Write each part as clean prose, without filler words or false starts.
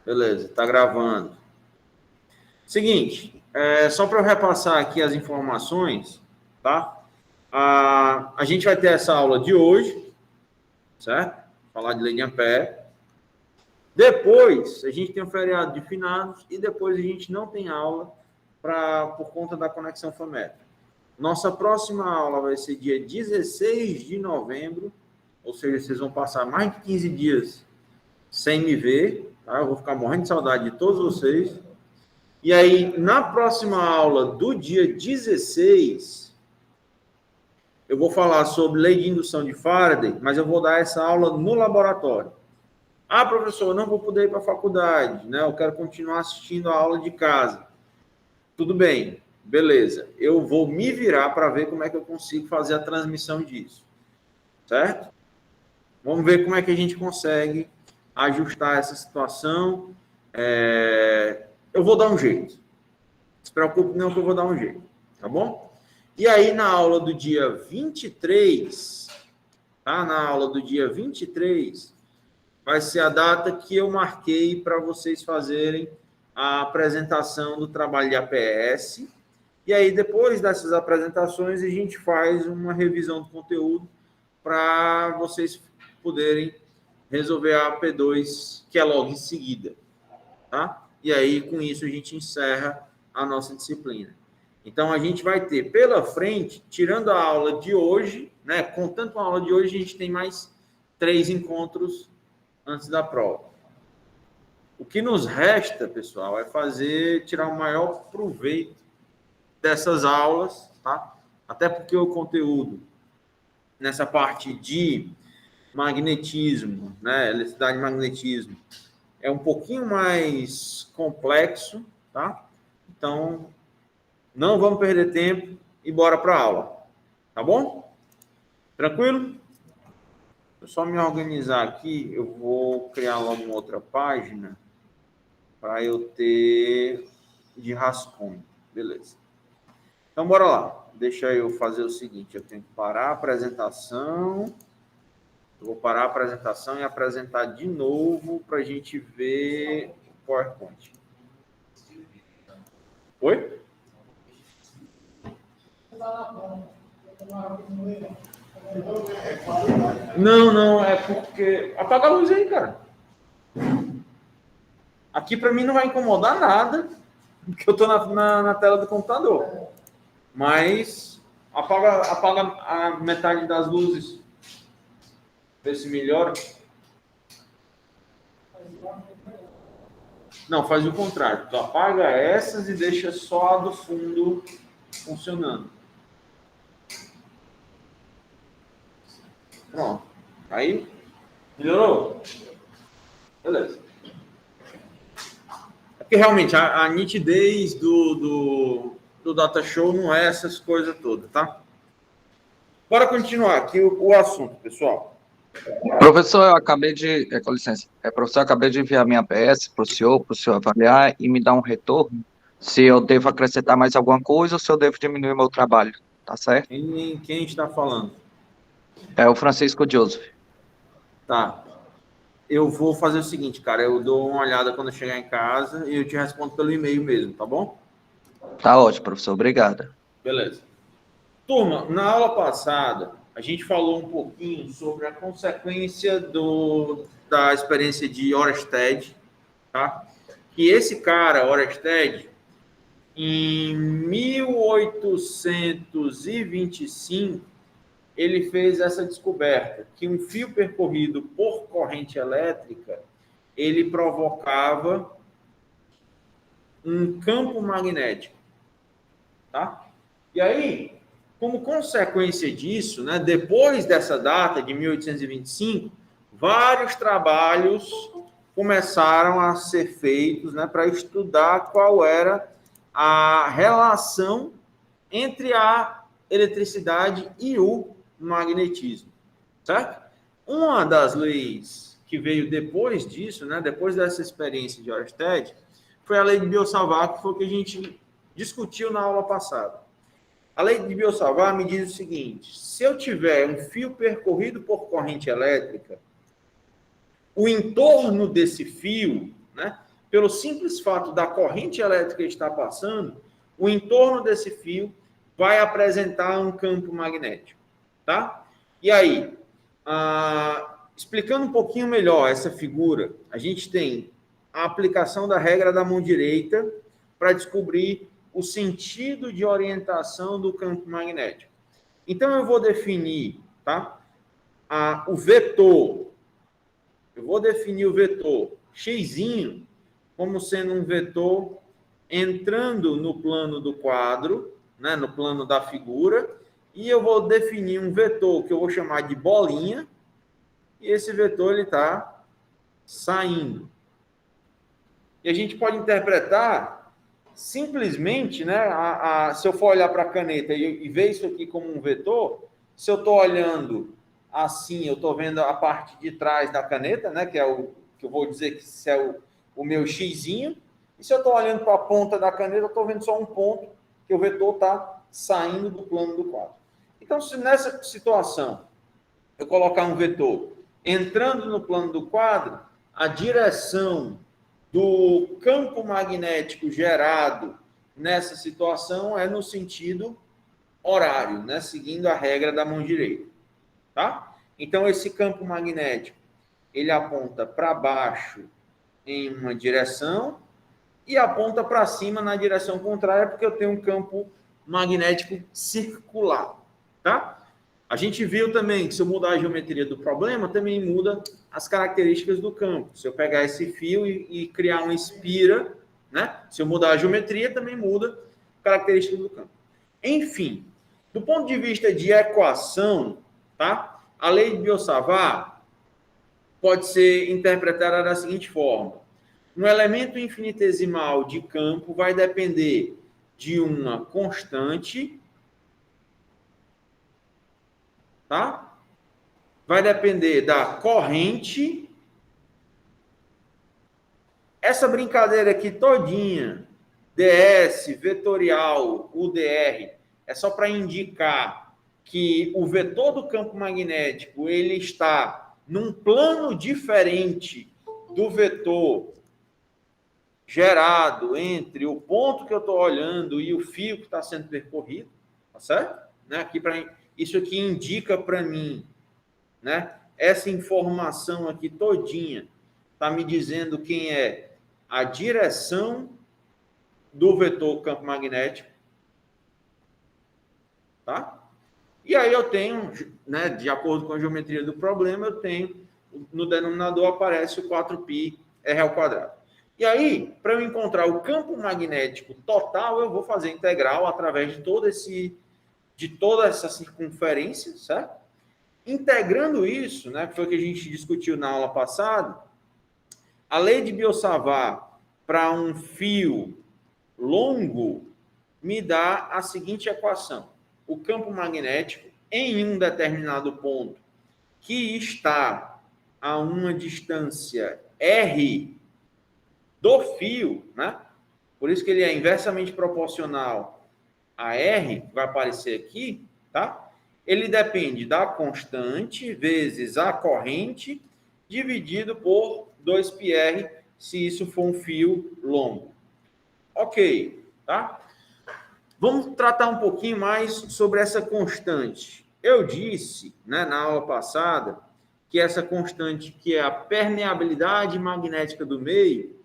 Beleza, tá gravando. Seguinte, só para eu repassar aqui as informações, tá? A gente vai ter essa aula de hoje, certo? Falar de lei de Ampère. Depois, a gente tem um feriado de finados e depois a gente não tem aula por conta da conexão fométrica. Nossa próxima aula vai ser dia 16 de novembro, ou seja, vocês vão passar mais de 15 dias sem me ver, tá? Eu vou ficar morrendo de saudade de todos vocês. E aí, na próxima aula do dia 16, eu vou falar sobre lei de indução de Faraday, mas eu vou dar essa aula no laboratório. Ah, professor, eu não vou poder ir para a faculdade, né? Eu quero continuar assistindo a aula de casa. Tudo bem, beleza. Eu vou me virar para ver como é que eu consigo fazer a transmissão disso, certo? Vamos ver como é que a gente consegue ajustar essa situação. Eu vou dar um jeito. Não se preocupe não que eu vou dar um jeito, tá bom? E aí, na aula do dia 23, tá? Na aula do dia 23, vai ser a data que eu marquei para vocês fazerem a apresentação do trabalho de APS. E aí, depois dessas apresentações, a gente faz uma revisão do conteúdo para vocês poderem resolver a AP2, que é logo em seguida, tá? E aí, com isso, a gente encerra a nossa disciplina. Então, a gente vai ter pela frente, tirando a aula de hoje, né? Contando com a aula de hoje, a gente tem mais 3 encontros antes da prova. O que nos resta, pessoal, é tirar o maior proveito dessas aulas, tá? Até porque o conteúdo nessa parte de magnetismo, né? Eletricidade e magnetismo, é um pouquinho mais complexo, tá? Então, não vamos perder tempo e bora para a aula, tá bom? Tranquilo? Deixa eu só me organizar aqui, eu vou criar logo uma outra página para eu ter de rascunho, beleza. Então, bora lá. Deixa eu fazer o seguinte, eu tenho que parar a apresentação, eu vou parar a apresentação e apresentar de novo para a gente ver o PowerPoint. Oi? Não, é porque... Apaga a luz aí, cara. Aqui para mim não vai incomodar nada, porque eu estou na tela do computador. Mas apaga a metade das luzes. Vê se melhora. Não, faz o contrário. Tu apaga essas e deixa só a do fundo funcionando. Pronto. Aí, melhorou? Beleza. É porque realmente a nitidez do Data Show não é essas coisas todas, tá? Bora continuar aqui o assunto, pessoal. Professor, eu acabei de... com licença. Professor, eu acabei de enviar minha PS para o senhor avaliar e me dar um retorno. Se eu devo acrescentar mais alguma coisa ou se eu devo diminuir meu trabalho. Tá certo? Quem a gente está falando? É o Francisco Joseph. Tá. Eu vou fazer o seguinte, cara. Eu dou uma olhada quando eu chegar em casa e eu te respondo pelo e-mail mesmo, tá bom? Tá ótimo, professor. Obrigado. Beleza. Turma, na aula passada, a gente falou um pouquinho sobre a consequência da experiência de Oersted, tá? Que esse cara, Oersted, em 1825, ele fez essa descoberta, que um fio percorrido por corrente elétrica, ele provocava um campo magnético, tá? E aí, como consequência disso, né, depois dessa data de 1825, vários trabalhos começaram a ser feitos, né, para estudar qual era a relação entre a eletricidade e o magnetismo, certo? Uma das leis que veio depois disso, né, depois dessa experiência de Oersted, foi a lei de Biot-Savart, que foi o que a gente discutiu na aula passada. A lei de Biot-Savart me diz o seguinte: se eu tiver um fio percorrido por corrente elétrica, o entorno desse fio, né, pelo simples fato da corrente elétrica estar passando, o entorno desse fio vai apresentar um campo magnético, tá? E aí, explicando um pouquinho melhor essa figura, a gente tem a aplicação da regra da mão direita para descobrir o sentido de orientação do campo magnético. Então, eu vou definir, tá? O vetor. Eu vou definir o vetor x como sendo um vetor entrando no plano do quadro, né, no plano da figura, e eu vou definir um vetor que eu vou chamar de bolinha, e esse vetor ele está saindo. E a gente pode interpretar simplesmente, né, se eu for olhar para a caneta e ver isso aqui como um vetor, se eu estou olhando assim, eu estou vendo a parte de trás da caneta, né, que é o que eu vou dizer que é o meu xizinho, e se eu estou olhando para a ponta da caneta, eu estou vendo só um ponto, que o vetor está saindo do plano do quadro. Então, se nessa situação eu colocar um vetor entrando no plano do quadro, a direção do campo magnético gerado nessa situação é no sentido horário, né? Seguindo a regra da mão direita, tá? Então, esse campo magnético, ele aponta para baixo em uma direção e aponta para cima na direção contrária, porque eu tenho um campo magnético circular, tá? A gente viu também que se eu mudar a geometria do problema, também muda as características do campo. Se eu pegar esse fio e criar uma espira, né? Se eu mudar a geometria, também muda a característica do campo. Enfim, do ponto de vista de equação, tá? A lei de Biot-Savart pode ser interpretada da seguinte forma: um elemento infinitesimal de campo vai depender de uma constante, tá? Vai depender da corrente. Essa brincadeira aqui todinha, ds, vetorial, UDR, é só para indicar que o vetor do campo magnético ele está num plano diferente do vetor gerado entre o ponto que eu estou olhando e o fio que está sendo percorrido, tá certo? Né? Isso aqui indica para mim, né? Essa informação aqui todinha está me dizendo quem é a direção do vetor campo magnético, tá? E aí eu tenho, né, de acordo com a geometria do problema, eu tenho, no denominador aparece o 4πr². E aí, para eu encontrar o campo magnético total, eu vou fazer integral através de toda essa circunferência, certo? Integrando isso, né, que foi o que a gente discutiu na aula passada, a lei de Biot-Savart para um fio longo me dá a seguinte equação: o campo magnético em um determinado ponto que está a uma distância r do fio, né? Por isso que ele é inversamente proporcional a r, que vai aparecer aqui, tá? Ele depende da constante vezes a corrente dividido por 2πr, se isso for um fio longo. Ok, tá? Vamos tratar um pouquinho mais sobre essa constante. Eu disse, né, na aula passada, que essa constante, que é a permeabilidade magnética do meio,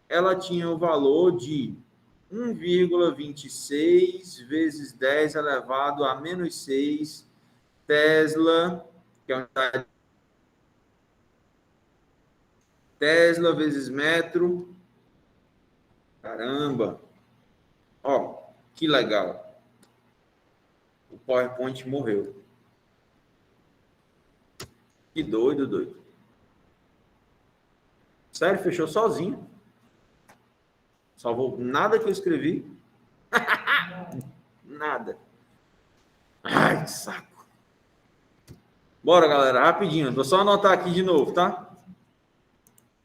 ela tinha o valor de 1,26 vezes 10 elevado a menos 6 Tesla, que é a unidade Tesla vezes metro. Caramba! Ó, que legal. O PowerPoint morreu. Que doido, doido. Sério, fechou sozinho. Salvou nada que eu escrevi. Nada. Ai, que saco. Bora, galera, rapidinho. Vou só anotar aqui de novo, tá?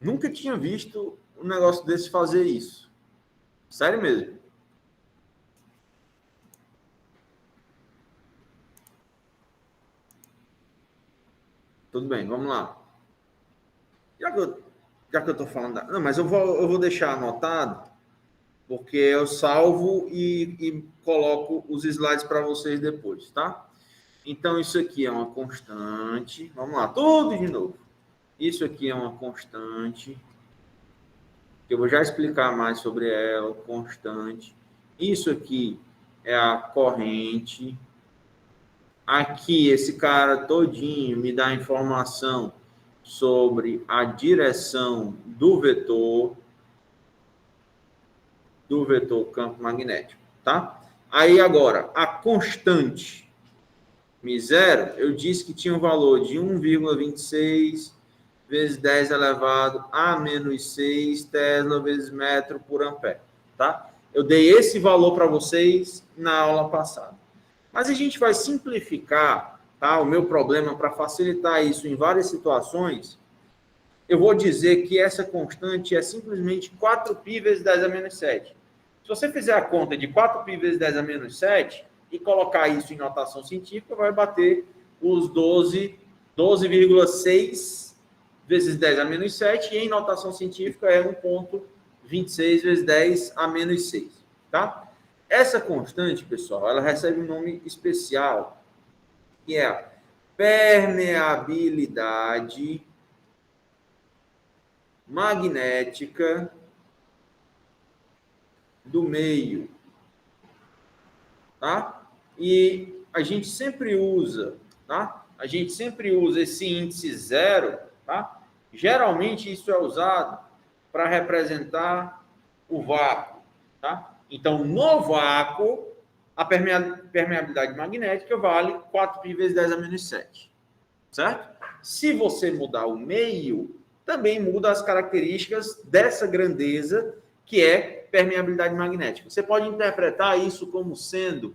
Nunca tinha visto um negócio desse fazer isso. Sério mesmo. Tudo bem, vamos lá. Já que eu Já que eu estou falando... Não, mas eu vou deixar anotado, porque eu salvo e coloco os slides para vocês depois, tá? Então, isso aqui é uma constante. Vamos lá, tudo de novo. Isso aqui é uma constante. Eu vou já explicar mais sobre ela, constante. Isso aqui é a corrente. Aqui, esse cara todinho me dá informação sobre a direção do vetor campo magnético, tá? Aí, agora, a constante μ0, eu disse que tinha um valor de 1,26 vezes 10 elevado a menos 6 Tesla vezes metro por ampere, tá? Eu dei esse valor para vocês na aula passada. Mas a gente vai simplificar, tá? O meu problema para facilitar isso em várias situações, eu vou dizer que essa constante é simplesmente 4π vezes 10 a menos 7. Se você fizer a conta de 4π vezes 10 a menos 7 e colocar isso em notação científica, vai bater os 12,6 vezes 10 a menos 7, e em notação científica é 1,26 vezes 10 a menos 6, tá? Essa constante, pessoal, ela recebe um nome especial, que é a permeabilidade magnética do meio, tá? E a gente sempre usa, tá? A gente sempre usa esse índice 0, tá? Geralmente isso é usado para representar o vácuo, tá? Então, no vácuo, a permeabilidade magnética vale 4π vezes 10 a menos 7, certo? Se você mudar o meio, também muda as características dessa grandeza, que é permeabilidade magnética. Você pode interpretar isso como sendo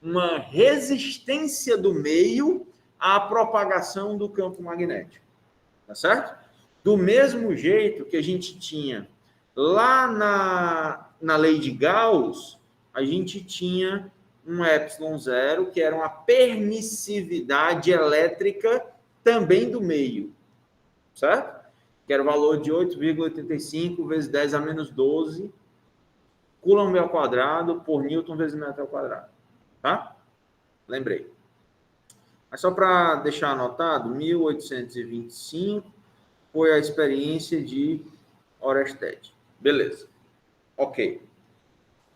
uma resistência do meio à propagação do campo magnético, tá certo? Do mesmo jeito que a gente tinha lá na lei de Gauss, a gente tinha um ε0, que era uma permissividade elétrica também do meio, certo? Que era o valor de 8,85 vezes 10 a menos 12 coulomb ao quadrado por Newton vezes metro ao quadrado, tá? Lembrei. Mas só para deixar anotado, 1825 foi a experiência de Oersted. Beleza. Ok.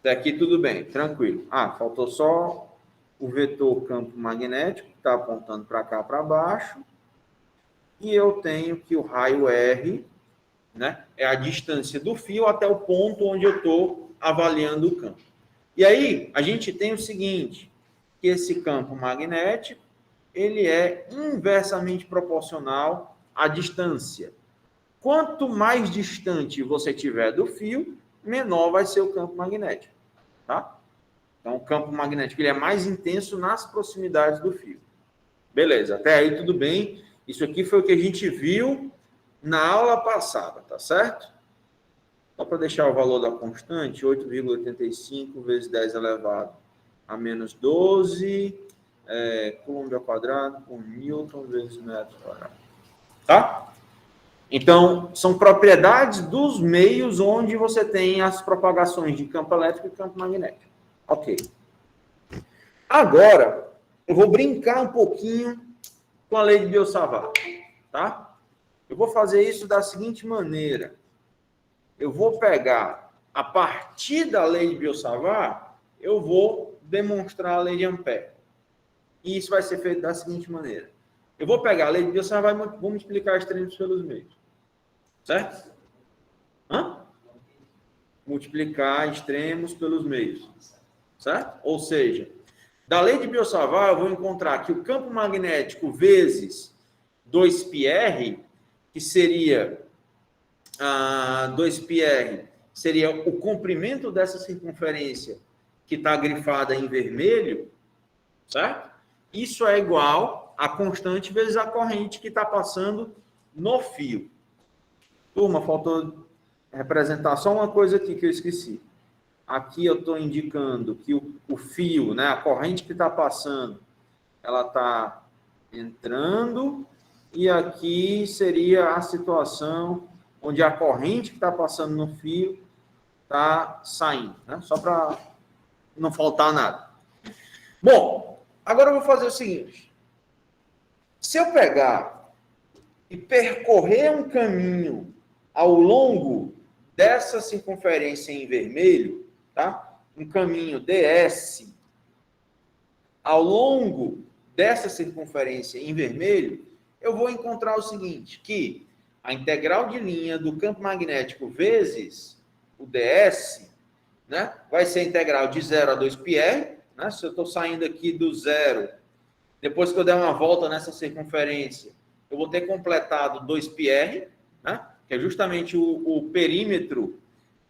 Até aqui tudo bem, tranquilo. Ah, faltou só o vetor campo magnético, que está apontando para cá, para baixo. E eu tenho que o raio R, né, é a distância do fio até o ponto onde eu estou avaliando o campo. E aí, a gente tem o seguinte, que esse campo magnético, ele é inversamente proporcional à distância. Quanto mais distante você tiver do fio, menor vai ser o campo magnético, tá? Então, o campo magnético ele é mais intenso nas proximidades do fio. Beleza, até aí tudo bem. Isso aqui foi o que a gente viu na aula passada, tá certo? Só para deixar o valor da constante, 8,85 vezes 10 elevado a menos 12, coulomb ao quadrado por Newton vezes metro quadrado. Tá? Então, são propriedades dos meios onde você tem as propagações de campo elétrico e campo magnético. Ok. Agora, eu vou brincar um pouquinho com a lei de Biot-Savart, tá? Eu vou fazer isso da seguinte maneira. Eu vou pegar, a partir da lei de Biot-Savart, eu vou demonstrar a lei de Ampère. E isso vai ser feito da seguinte maneira. Eu vou pegar a lei de Biot-Savart e vou multiplicar extremos pelos meios. Certo? Multiplicar extremos pelos meios. Certo? Ou seja, da lei de Biot-Savart, eu vou encontrar que o campo magnético vezes 2πr, que seria 2πr, seria o comprimento dessa circunferência que está grifada em vermelho, certo? Isso é igual a constante vezes a corrente que está passando no fio. Turma, faltou representar só uma coisa aqui que eu esqueci. Aqui eu estou indicando que o fio, né, a corrente que está passando, ela está entrando, e aqui seria a situação onde a corrente que está passando no fio está saindo, né? Só para não faltar nada. Bom, agora eu vou fazer o seguinte. Se eu pegar e percorrer um caminho ao longo dessa circunferência em vermelho, tá? Um caminho DS, ao longo dessa circunferência em vermelho, eu vou encontrar o seguinte, que a integral de linha do campo magnético vezes o DS, né, vai ser a integral de 0 a 2πr, né? Se eu estou saindo aqui do zero, depois que eu der uma volta nessa circunferência, eu vou ter completado 2πr, né, que é justamente o perímetro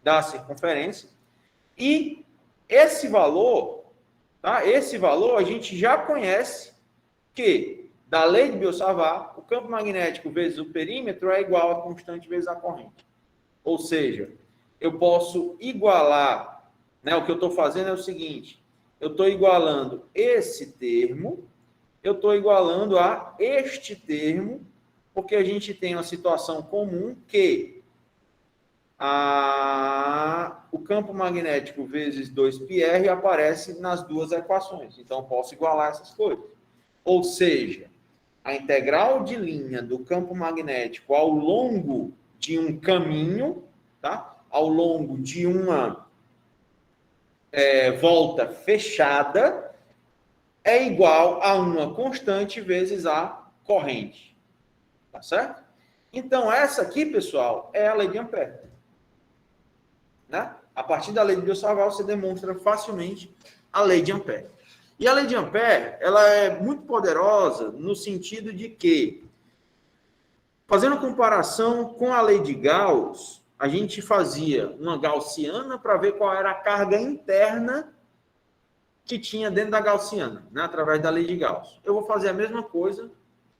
da circunferência. E esse valor, tá? Esse valor a gente já conhece que, da lei de Biot-Savart, o campo magnético vezes o perímetro é igual a constante vezes a corrente. Ou seja, eu posso igualar, né? O que eu estou fazendo é o seguinte, eu estou igualando esse termo, eu estou igualando a este termo, porque a gente tem uma situação comum que o campo magnético vezes 2πr aparece nas duas equações. Então, eu posso igualar essas coisas. Ou seja, a integral de linha do campo magnético ao longo de um caminho, tá? Ao longo de uma volta fechada, é igual a uma constante vezes a corrente. Tá certo? Então, essa aqui, pessoal, é a lei de Ampère. Né? A partir da lei de Biot-Savart, você demonstra facilmente a lei de Ampère. E a lei de Ampère, ela é muito poderosa no sentido de que, fazendo comparação com a lei de Gauss, a gente fazia uma gaussiana para ver qual era a carga interna que tinha dentro da gaussiana, né? Através da lei de Gauss. Eu vou fazer a mesma coisa,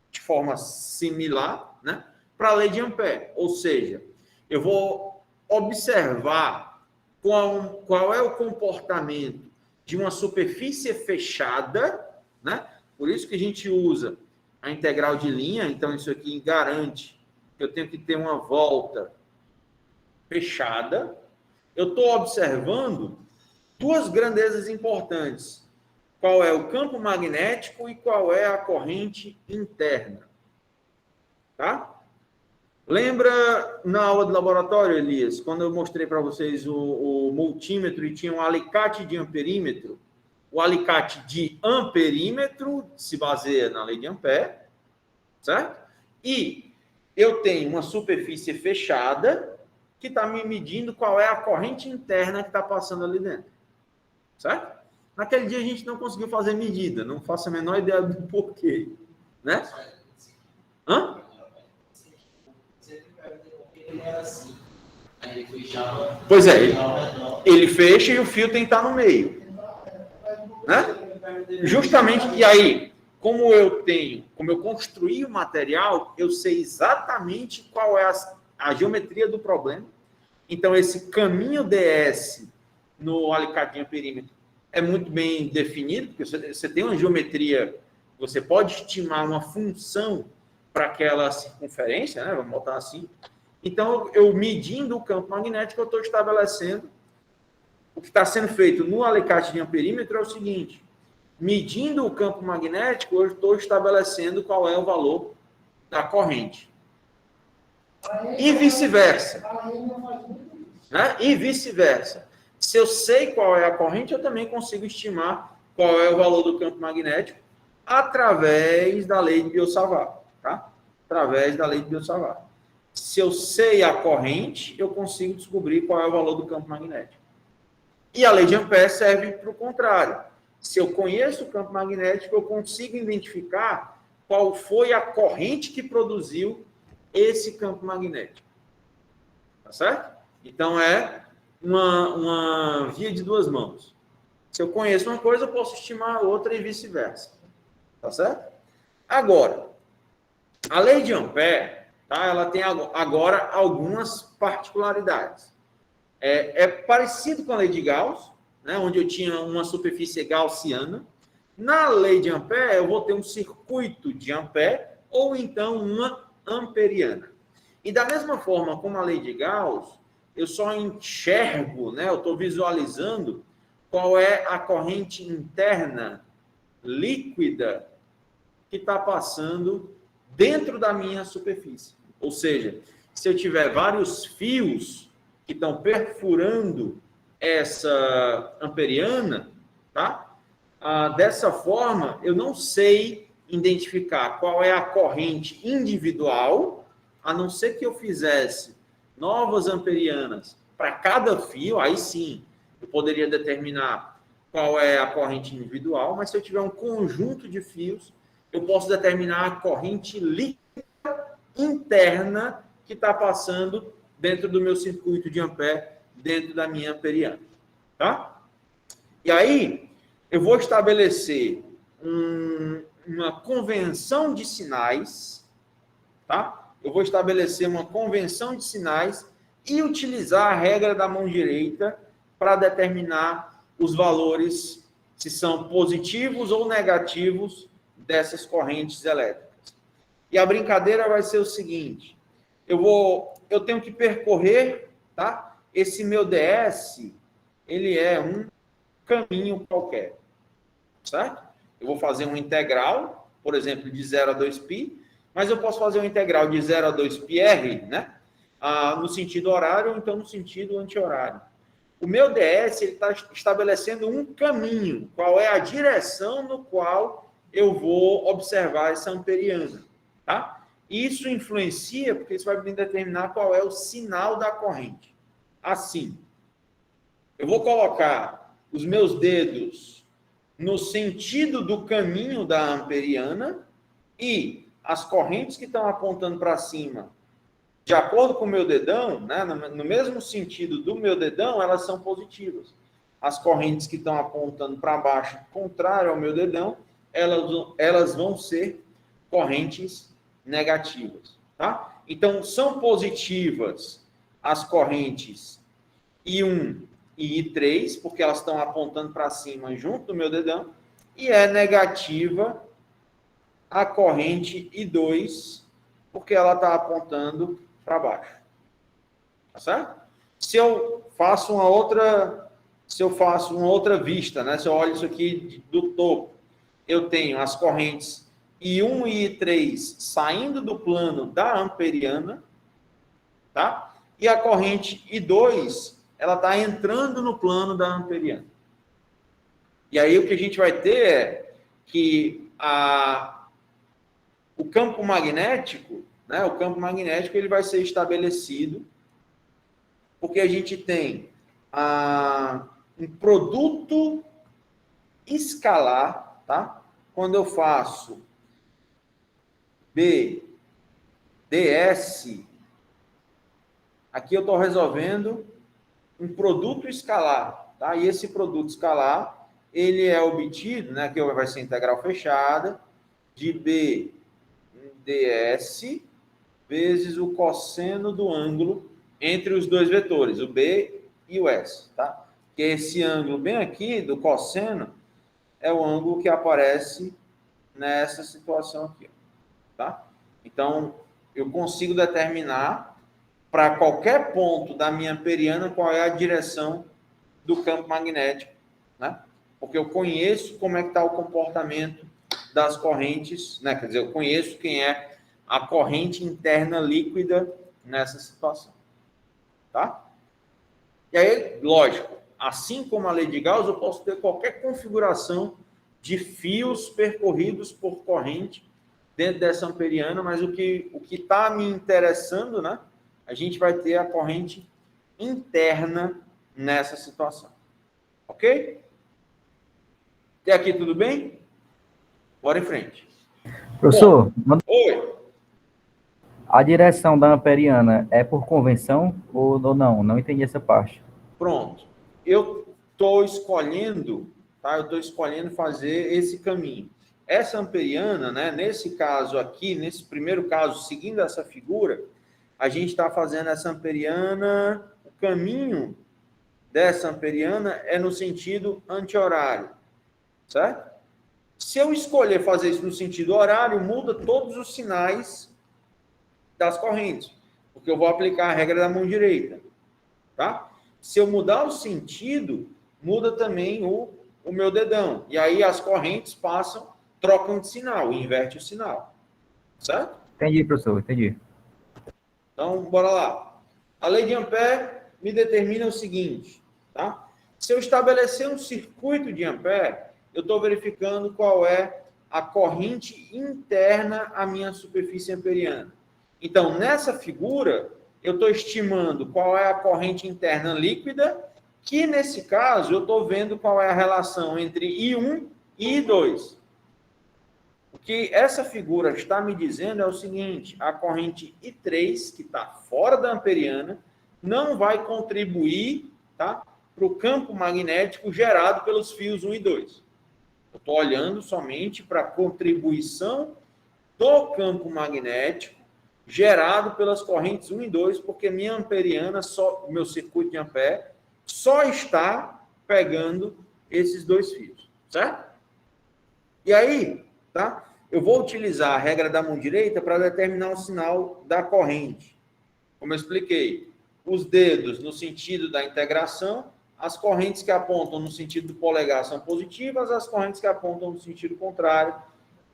de forma similar, né? Para a lei de Ampère. Ou seja, eu vou observar qual é o comportamento de uma superfície fechada, né? Por isso que a gente usa a integral de linha. Então, isso aqui garante que eu tenho que ter uma volta fechada. Eu estou observando duas grandezas importantes. Qual é o campo magnético e qual é a corrente interna. Tá? Lembra na aula de laboratório, Elias, quando eu mostrei para vocês o multímetro e tinha um alicate de amperímetro? O alicate de amperímetro se baseia na lei de Ampère, certo? E eu tenho uma superfície fechada que está me medindo qual é a corrente interna que está passando ali dentro, certo? Naquele dia a gente não conseguiu fazer medida, não faço a menor ideia do porquê, né? Hã? Pois é, ele fecha e o fio tem que estar no meio, né? Justamente, e aí, como eu construí o material, eu sei exatamente qual é a geometria do problema. Então, esse caminho DS no alicate de amperímetro é muito bem definido, porque você tem uma geometria, você pode estimar uma função para aquela circunferência, né? Vamos botar assim. Então, eu medindo o campo magnético, eu estou estabelecendo o que está sendo feito no alicate de amperímetro é o seguinte: medindo o campo magnético, eu estou estabelecendo qual é o valor da corrente. E vice-versa. Né? E vice-versa. Se eu sei qual é a corrente, eu também consigo estimar qual é o valor do campo magnético através da lei de Biot-Savart. Tá? Através da lei de Biot-Savart. Se eu sei a corrente, eu consigo descobrir qual é o valor do campo magnético. E a lei de Ampère serve para o contrário. Se eu conheço o campo magnético, eu consigo identificar qual foi a corrente que produziu esse campo magnético. Tá certo? Então, é uma via de duas mãos. Se eu conheço uma coisa, eu posso estimar a outra e vice-versa. Tá certo? Agora, a lei de Ampère, tá? Ela tem agora algumas particularidades. É parecido com a lei de Gauss, né? Onde eu tinha uma superfície gaussiana. Na lei de Ampère, eu vou ter um circuito de Ampère ou então uma amperiana. E da mesma forma como a lei de Gauss, eu só enxergo, né, eu estou visualizando qual é a corrente interna líquida que está passando dentro da minha superfície. Ou seja, se eu tiver vários fios que estão perfurando essa amperiana, tá? Dessa forma, eu não sei identificar qual é a corrente individual, a não ser que eu fizesse novas amperianas para cada fio, aí sim, eu poderia determinar qual é a corrente individual, mas se eu tiver um conjunto de fios, eu posso determinar a corrente líquida interna que está passando dentro do meu circuito de Ampere, dentro da minha amperiana. Tá? E aí, eu vou estabelecer uma convenção de sinais, tá? Eu vou estabelecer uma convenção de sinais e utilizar a regra da mão direita para determinar os valores, se são positivos ou negativos, dessas correntes elétricas. E a brincadeira vai ser o seguinte, eu tenho que percorrer, tá? Esse meu DS, ele é um caminho qualquer, certo? Eu vou fazer uma integral, por exemplo, de 0 a 2π, mas eu posso fazer uma integral de 0 a 2πr, né? No sentido horário ou então no sentido anti-horário. O meu DS está estabelecendo um caminho, qual é a direção no qual eu vou observar essa amperiana, tá? Isso influencia, porque isso vai me determinar qual é o sinal da corrente. Assim, eu vou colocar os meus dedos no sentido do caminho da amperiana e as correntes que estão apontando para cima, de acordo com o meu dedão, né, no mesmo sentido do meu dedão, elas são positivas. As correntes que estão apontando para baixo, contrário ao meu dedão, elas vão ser correntes negativas. Tá? Então, são positivas as correntes I1 e I3, porque elas estão apontando para cima junto do meu dedão, e é negativa a corrente I2, porque ela está apontando para baixo. Tá certo? Se eu faço uma outra vista, né? Se eu olho isso aqui do topo, eu tenho as correntes I1 e I3 saindo do plano da amperiana, tá? E a corrente I2, ela está entrando no plano da amperiana. E aí o que a gente vai ter é que o campo magnético, né? O campo magnético ele vai ser estabelecido porque a gente tem um produto escalar, tá? Quando eu faço BDS, aqui eu estou resolvendo um produto escalar, tá? E esse produto escalar, ele é obtido, né? Que vai ser integral fechada de BDS vezes o cosseno do ângulo entre os dois vetores, o B e o S, tá? Que esse ângulo bem aqui do cosseno é o ângulo que aparece nessa situação aqui, tá? Então, eu consigo determinar para qualquer ponto da minha amperiana qual é a direção do campo magnético, né? Porque eu conheço como é que está o comportamento das correntes, né? Quer dizer, eu conheço quem é a corrente interna líquida nessa situação, tá? E aí, lógico, assim como a lei de Gauss, eu posso ter qualquer configuração de fios percorridos por corrente dentro dessa amperiana, mas o que está me interessando, né? A gente vai ter a corrente interna nessa situação. Ok? Até aqui tudo bem? Bora em frente. Professor, Oi. a direção da amperiana é por convenção ou não? Não entendi essa parte. Pronto. Eu estou escolhendo, tá? Eu estou escolhendo fazer esse caminho. Essa amperiana, né? Nesse caso aqui, nesse primeiro caso, seguindo essa figura, a gente está fazendo essa amperiana, o caminho dessa amperiana é no sentido anti-horário, certo? Se eu escolher fazer isso no sentido horário, muda todos os sinais das correntes, porque eu vou aplicar a regra da mão direita, tá? Se eu mudar o sentido, muda também o meu dedão. E aí as correntes passam, trocam de sinal, inverte o sinal. Certo? Entendi, professor, entendi. Então, bora lá. A lei de Ampère me determina o seguinte, tá? Se eu estabelecer um circuito de Ampère, eu estou verificando qual é a corrente interna à minha superfície amperiana. Então, nessa figura, eu estou estimando qual é a corrente interna líquida, que nesse caso eu estou vendo qual é a relação entre I1 e I2. O que essa figura está me dizendo é o seguinte: a corrente I3, que está fora da amperiana, não vai contribuir, tá, para o campo magnético gerado pelos fios 1 e 2. Eu estou olhando somente para a contribuição do campo magnético gerado pelas correntes 1 e 2, porque minha amperiana, o meu circuito de Ampère, só está pegando esses dois fios, certo? E aí, tá? Eu vou utilizar a regra da mão direita para determinar o sinal da corrente. Como eu expliquei, os dedos no sentido da integração, as correntes que apontam no sentido do polegar são positivas, as correntes que apontam no sentido contrário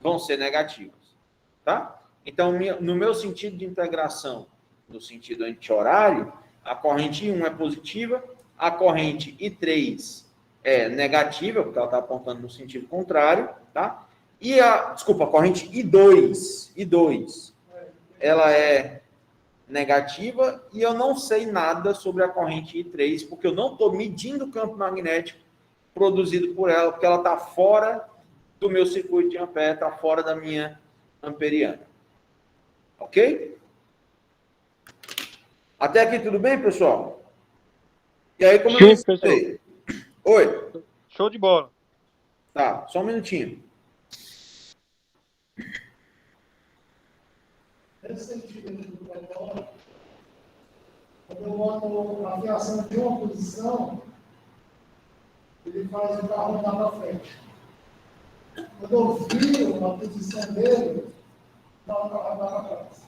vão ser negativas, tá? Então, no meu sentido de integração, no sentido anti-horário, a corrente I1 é positiva, a corrente I3 é negativa, porque ela está apontando no sentido contrário, tá? E a corrente I2, ela é negativa e eu não sei nada sobre a corrente I3, porque eu não estou medindo o campo magnético produzido por ela, porque ela está fora do meu circuito de Ampère, está fora da minha amperiana. Ok? Até aqui tudo bem, pessoal? E aí, como eu expliquei? Oi? Show de bola. Tá, só um minutinho. Nesse sentido do protocolo, quando eu boto a fiação de uma posição, ele faz o carro andar para frente. Quando eu viro a posição dele, dá o carro andar para trás.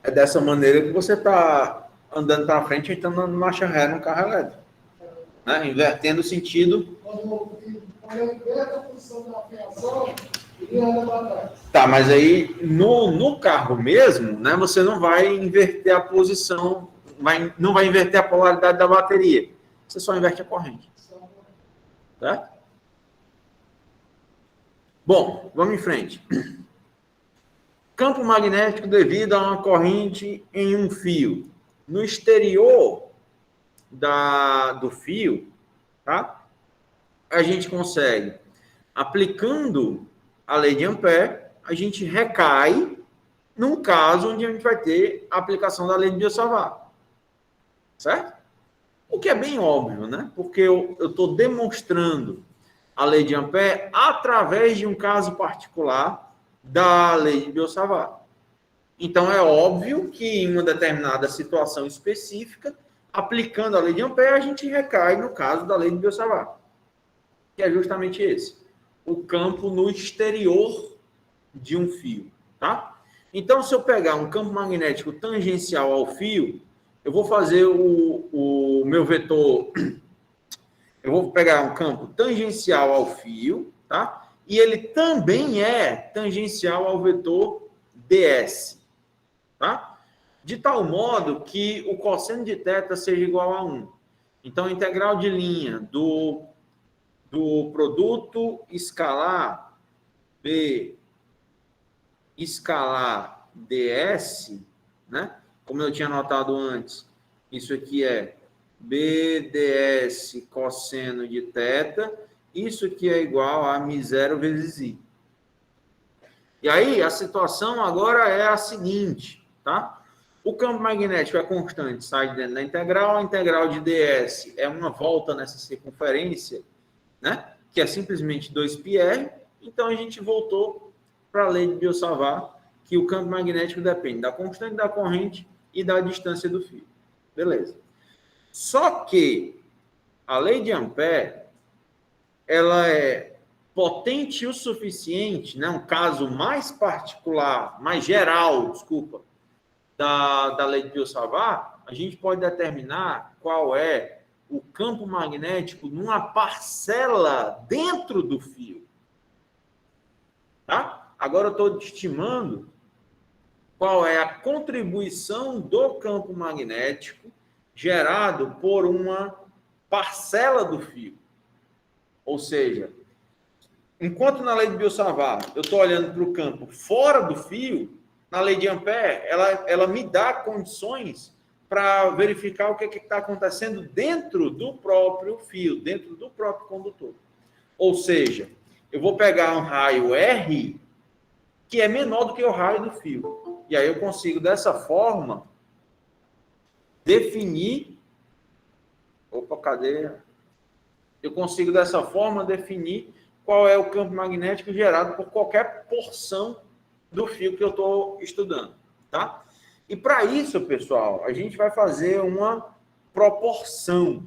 É dessa maneira que você está andando para frente e está andando marcha ré no carro elétrico. Né? Invertendo o sentido. Quando eu inverto a posição da fiação, ele anda para trás. Tá, mas aí no carro mesmo, né, você não vai inverter a posição, não vai inverter a polaridade da bateria. Você só inverte a corrente. Certo? Bom, vamos em frente. Campo magnético devido a uma corrente em um fio. No exterior do fio, tá? A gente consegue, aplicando a lei de Ampère, a gente recai num caso onde a gente vai ter a aplicação da lei de Biot-Savart. Certo? O que é bem óbvio, né? Porque eu estou demonstrando a lei de Ampère através de um caso particular da lei de Biot-Savart. Então, é óbvio que em uma determinada situação específica, aplicando a lei de Ampère, a gente recai no caso da lei de Biot-Savart, que é justamente esse. O campo no exterior de um fio, tá? Então, se eu pegar um campo magnético tangencial ao fio, eu vou fazer o meu vetor, eu vou pegar um campo tangencial ao fio, tá? E ele também é tangencial ao vetor ds, tá? De tal modo que o cosseno de θ seja igual a 1. Então, a integral de linha do produto escalar B escalar ds, né? Como eu tinha notado antes, isso aqui é BDS cosseno de θ, isso aqui é igual a μ0 vezes I. E aí, a situação agora é a seguinte, tá? O campo magnético é constante, sai dentro da integral, a integral de ds é uma volta nessa circunferência, né? Que é simplesmente 2πr, então a gente voltou para a lei de Biot-Savart, que o campo magnético depende da constante da corrente e da distância do fio. Beleza. Só que a lei de Ampère, ela é potente o suficiente, né, um caso mais particular, mais geral, desculpa, da lei de Biot-Savart, a gente pode determinar qual é o campo magnético numa parcela dentro do fio. Tá? Agora eu estou estimando qual é a contribuição do campo magnético gerado por uma parcela do fio. Ou seja, enquanto na lei de Biot-Savart eu estou olhando para o campo fora do fio, na lei de Ampère, ela me dá condições para verificar o que está acontecendo dentro do próprio fio, dentro do próprio condutor. Ou seja, eu vou pegar um raio R, que é menor do que o raio do fio. E aí eu consigo, dessa forma, definir... Opa, cadê? Eu consigo, dessa forma, definir qual é o campo magnético gerado por qualquer porção do fio que eu estou estudando, tá? E para isso, pessoal, a gente vai fazer uma proporção,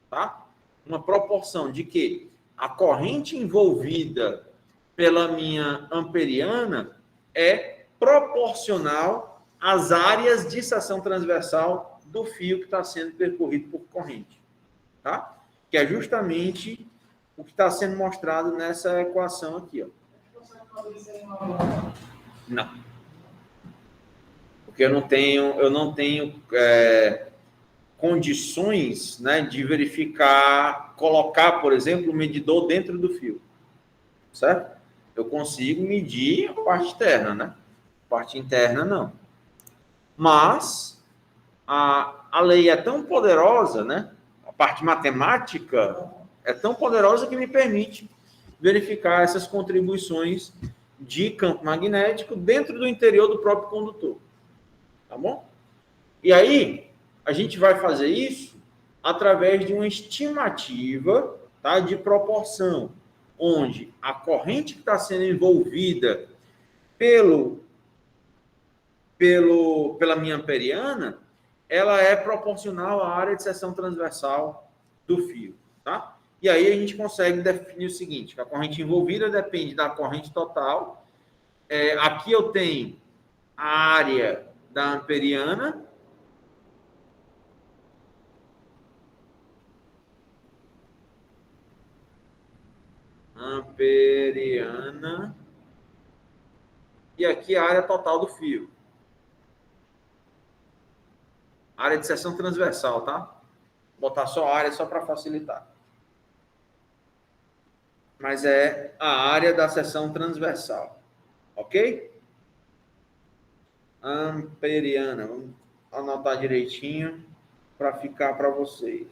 tá? Uma proporção de que a corrente envolvida pela minha amperiana é proporcional às áreas de seção transversal do fio que está sendo percorrido por corrente, tá? Que é justamente o que está sendo mostrado nessa equação aqui, ó. Não. Porque eu não tenho condições, né, de verificar, colocar, por exemplo, o medidor dentro do fio. Certo? Eu consigo medir a parte externa, né? A parte interna, não. Mas a lei é tão poderosa, né? A parte matemática é tão poderosa que me permite verificar essas contribuições de campo magnético dentro do interior do próprio condutor. Tá bom? E aí, a gente vai fazer isso através de uma estimativa, tá, de proporção, onde a corrente que está sendo envolvida pela minha amperiana, ela é proporcional à área de seção transversal do fio, tá? E aí a gente consegue definir o seguinte, que a corrente envolvida depende da corrente total. Aqui eu tenho a área da amperiana, e aqui a área total do fio. Área de seção transversal, tá? Vou botar só a área só para facilitar. Mas é a área da seção transversal. Ok? Amperiana. Vamos anotar direitinho para ficar para vocês.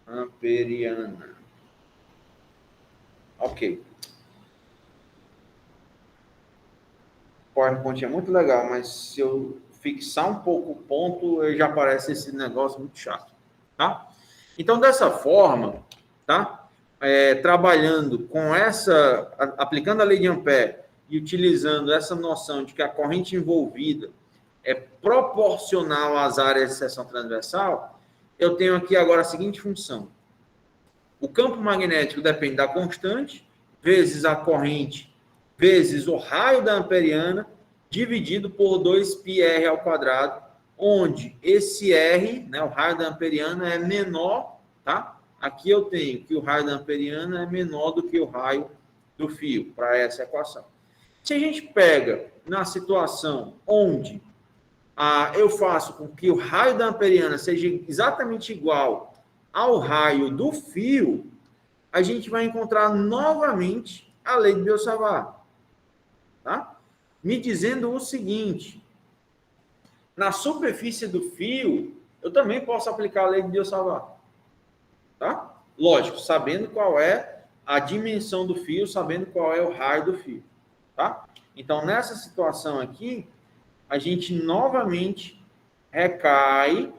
Amperiana. Ok. O PowerPoint é muito legal, mas se eu fixar um pouco o ponto, já aparece esse negócio muito chato, tá? Então, dessa forma, tá? Trabalhando com aplicando a lei de Ampère e utilizando essa noção de que a corrente envolvida é proporcional às áreas de seção transversal, eu tenho aqui agora a seguinte função. O campo magnético depende da constante, vezes a corrente, vezes o raio da amperiana, dividido por 2πr ao quadrado, onde esse R, né, o raio da amperiana, é menor, tá? Aqui eu tenho que o raio da amperiana é menor do que o raio do fio, para essa equação. Se a gente pega na situação onde eu faço com que o raio da amperiana seja exatamente igual ao raio do fio, a gente vai encontrar novamente a lei de Biot-Savart, tá? Me dizendo o seguinte: na superfície do fio, eu também posso aplicar a lei de Biot-Savart, tá? Lógico, sabendo qual é a dimensão do fio, sabendo qual é o raio do fio, tá? Então, nessa situação aqui, a gente novamente recai,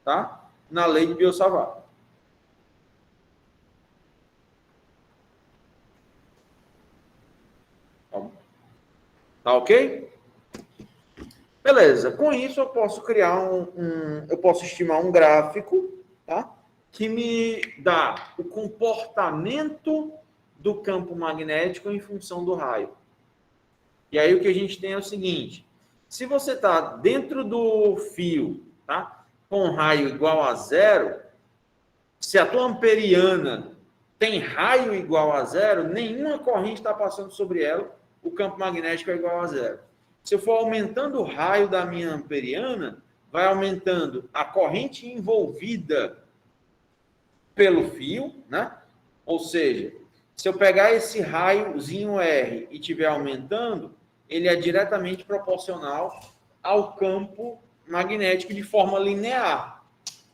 tá, na lei de Biot-Savart. Tá ok? Beleza. Com isso, eu posso criar eu posso estimar um gráfico, tá? Que me dá o comportamento do campo magnético em função do raio. E aí o que a gente tem é o seguinte: Se você está dentro do fio, tá? Com raio igual a 0, se a tua amperiana tem raio igual a 0, nenhuma corrente está passando sobre ela, o campo magnético é igual a 0. Se eu for aumentando o raio da minha amperiana, vai aumentando a corrente envolvida pelo fio, né? Ou seja, se eu pegar esse raiozinho R e estiver aumentando, ele é diretamente proporcional ao campo magnético de forma linear,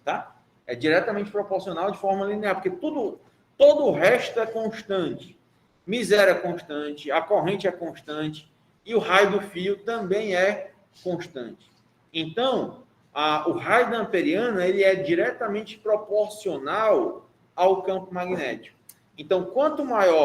tá? É diretamente proporcional de forma linear, porque todo o resto é constante. Miséria é constante, a corrente é constante e o raio do fio também é constante. Então, o raio da amperiana ele é diretamente proporcional ao campo magnético. Então, quanto mais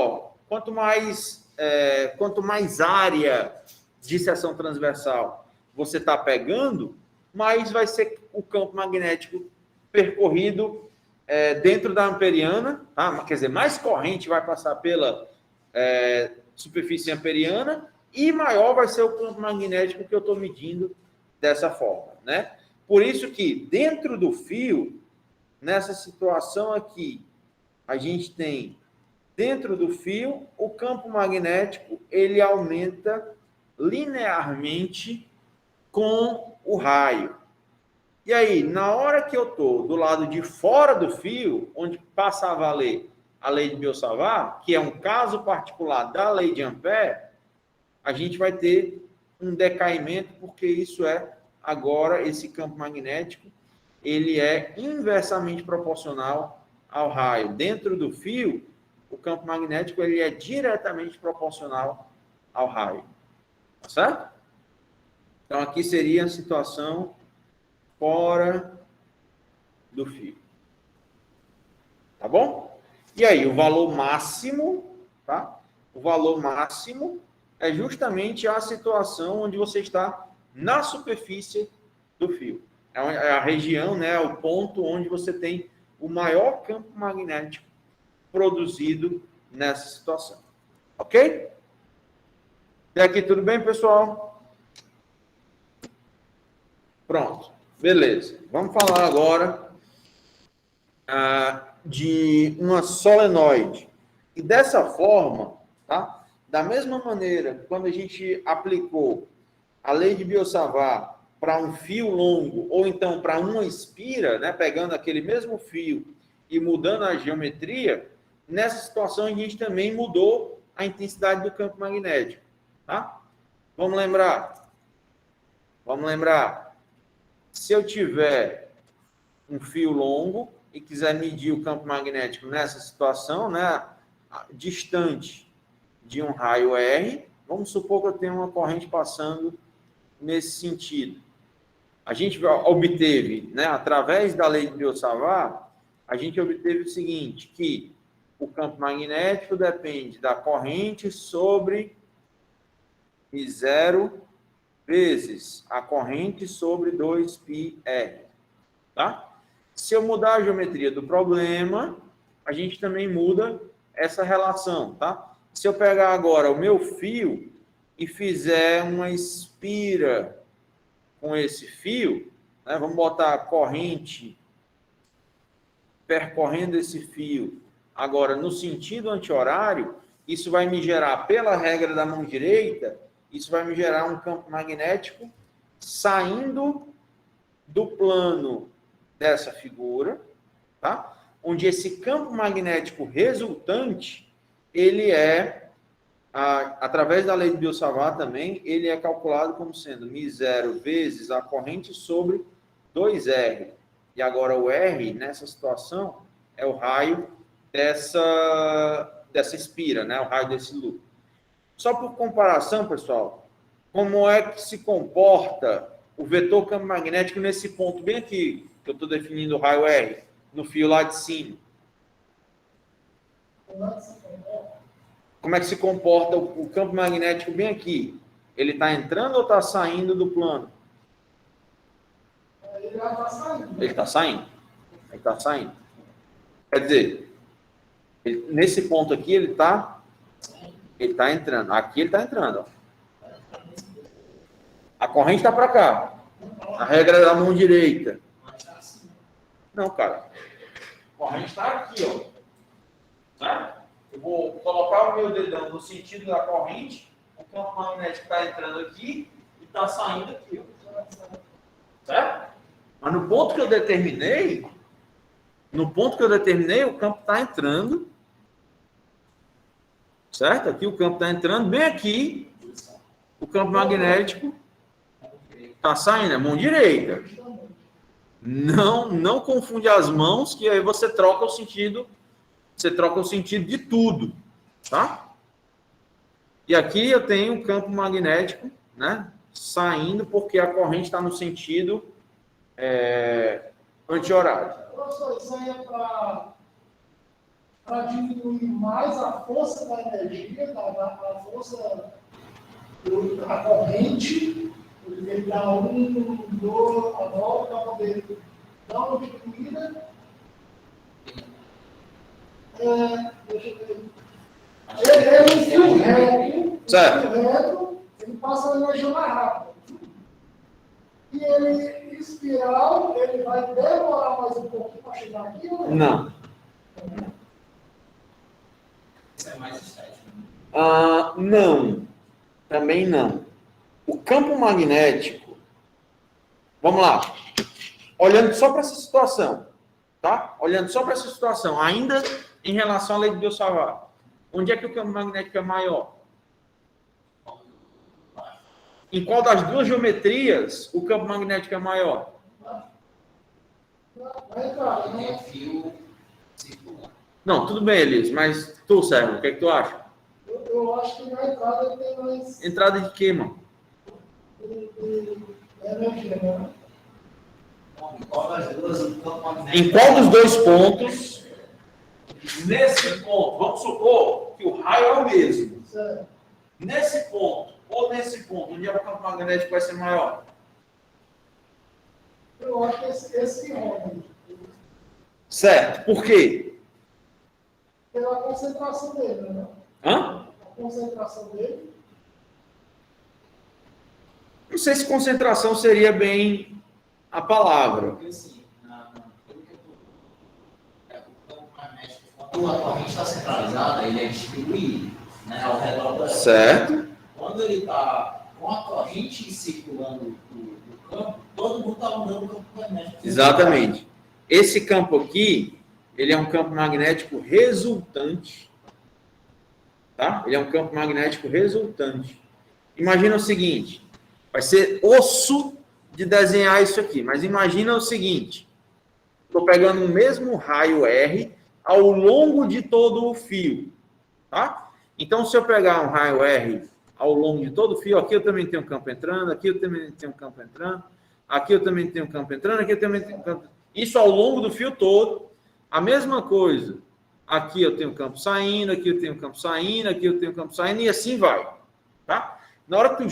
área de seção transversal você está pegando, mais vai ser o campo magnético percorrido dentro da amperiana, tá? Quer dizer, mais corrente vai passar pela superfície amperiana e maior vai ser o campo magnético que eu estou medindo dessa forma, né? Por isso que dentro do fio, nessa situação aqui, a gente tem dentro do fio, o campo magnético ele aumenta linearmente com o raio. E aí, na hora que eu estou do lado de fora do fio, onde passa a valer a lei de Biot-Savart, que é um caso particular da lei de Ampère, a gente vai ter um decaimento, porque isso agora, esse campo magnético, ele é inversamente proporcional ao raio. Dentro do fio, o campo magnético ele é diretamente proporcional ao raio. Tá certo? Então, aqui seria a situação fora do fio. Tá bom? E aí, o valor máximo, tá? O valor máximo é justamente a situação onde você está na superfície do fio. É a região, né? O ponto onde você tem o maior campo magnético produzido nessa situação. Ok? Até aqui tudo bem, pessoal? Pronto. Beleza. Vamos falar agora de uma solenoide. E dessa forma, tá? Da mesma maneira, quando a gente aplicou a lei de Biot-Savart para um fio longo, ou então para uma espira, né? Pegando aquele mesmo fio e mudando a geometria, nessa situação a gente também mudou a intensidade do campo magnético, tá? Vamos lembrar. Se eu tiver um fio longo e quiser medir o campo magnético nessa situação, né, distante de um raio R, vamos supor que eu tenho uma corrente passando nesse sentido. A gente obteve, né, através da lei de Biot-Savart, a gente obteve o seguinte, que o campo magnético depende da corrente sobre I0 vezes a corrente sobre 2πr, tá? Se eu mudar a geometria do problema, a gente também muda essa relação, tá? Se eu pegar agora o meu fio e fizer uma espira com esse fio, né? Vamos botar a corrente percorrendo esse fio agora no sentido anti-horário, isso vai me gerar, pela regra da mão direita, isso vai me gerar um campo magnético saindo do plano dessa figura, tá? Onde esse campo magnético resultante, ele através da lei de Biot-Savart também, ele é calculado como sendo μ0 vezes a corrente sobre 2R. E agora o R, nessa situação, é o raio dessa espira, né? O raio desse loop. Só por comparação, pessoal, como é que se comporta o vetor campo magnético nesse ponto bem aqui, que eu estou definindo o raio R, no fio lá de cima? Como é que se comporta o campo magnético bem aqui? Ele está entrando ou está saindo do plano? Ele está saindo. Ele está saindo. Ele está saindo. Quer dizer, nesse ponto aqui ele está entrando. Aqui ele está entrando. Ó. A corrente está para cá. A regra é da mão direita. Não, cara. A corrente está aqui, ó. Tá? Eu vou colocar o meu dedão no sentido da corrente. O campo magnético está entrando aqui e está saindo aqui, ó. Certo? Mas no ponto que eu determinei, o campo está entrando. Certo? Aqui o campo está entrando, bem aqui, o campo magnético está saindo, é mão direita. Não confunde as mãos, que aí você troca o sentido de tudo, tá? E aqui eu tenho um campo magnético, né, saindo, porque a corrente está no sentido anti-horário. Professor, isso aí é para diminuir mais a força da energia, a força da corrente, ele dá 1, 2, a volta, para poder dar uma diminuída. Deixa eu ver. Ele fio reto, Certo. ele passa a energia mais rápido. E ele espiral, ele vai demorar mais um pouquinho para chegar aqui, ou Não. Isso é mais estético. Não. Também não. O campo magnético, vamos lá, olhando só para essa situação, tá? Olhando só para essa situação, ainda em relação à lei de Biot-Savart, onde é que o campo magnético é maior? Em qual das duas geometrias o campo magnético é maior? É fio circular. Não, tudo bem, Elias, mas tu, Sérgio, o que é que tu acha? Eu acho que na entrada ele tem mais Entrada de quê, mano? energia, né? Em qual das duas o campo magnético? Em qual dos dois pontos? Nesse ponto, vamos supor que o raio é o mesmo. Certo. Nesse ponto, ou nesse ponto, onde é o campo magnético vai ser maior? Eu acho que esse que roda. Certo. Por quê? Pela concentração dele, né? Hã? A concentração dele. Não sei se concentração seria bem a palavra. Porque assim, pelo que eu tô, o campo magnético, quando a corrente está centralizada, ele é distribuído, né, ao redor dela. Certo? Quando ele está com a corrente circulando do campo, todo mundo está mudando o campo magnético. Exatamente. Esse campo aqui, ele é um campo magnético resultante. Tá? Ele é um campo magnético resultante. Imagina o seguinte, vai ser osso de desenhar isso aqui, mas imagina o seguinte, estou pegando o mesmo raio R ao longo de todo o fio, tá? Então, se eu pegar um raio R ao longo de todo o fio, aqui eu também tenho um campo entrando, aqui eu também tenho um campo entrando, aqui eu também tenho um campo entrando, aqui eu também tenho um campo... Isso ao longo do fio todo, a mesma coisa. Aqui eu tenho campo saindo, aqui eu tenho campo saindo, aqui eu tenho campo saindo, e assim vai, tá? Na hora que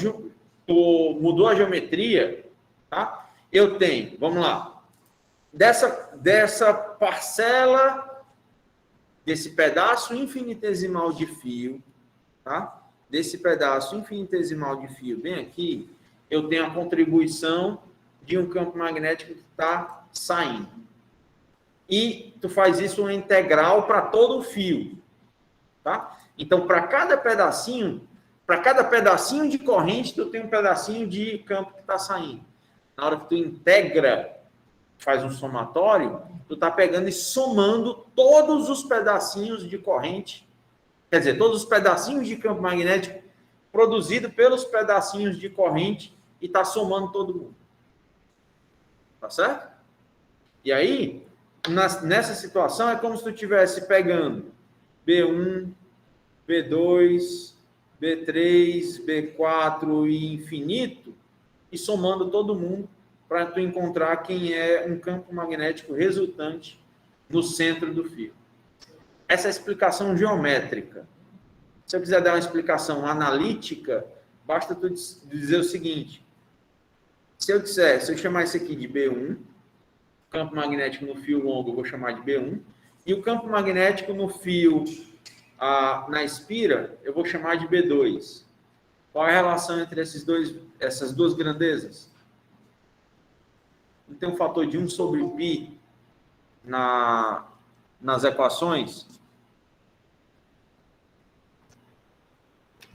tu mudou a geometria, tá? Eu tenho, vamos lá, dessa parcela, desse pedaço infinitesimal de fio, tá? Desse pedaço infinitesimal de fio bem aqui, eu tenho a contribuição de um campo magnético que está saindo. E tu faz isso uma integral para todo o fio, tá? Então, para cada pedacinho de corrente, tu tem um pedacinho de campo que está saindo. Na hora que tu integra, faz um somatório, tu tá pegando e somando todos os pedacinhos de corrente, quer dizer, todos os pedacinhos de campo magnético produzido pelos pedacinhos de corrente e tá somando todo mundo. Tá certo? E aí, nessa situação, é como se tu estivesse pegando B1, B2, B3, B4 e infinito e somando todo mundo para tu encontrar quem é um campo magnético resultante no centro do fio. Essa é a explicação geométrica. Se eu quiser dar uma explicação analítica, basta tu dizer o seguinte. Se eu chamar isso aqui de B1, campo magnético no fio longo eu vou chamar de B1, e o campo magnético no fio na espira eu vou chamar de B2. Qual é a relação entre essas duas grandezas? Não tem um fator de 1 sobre π nas equações?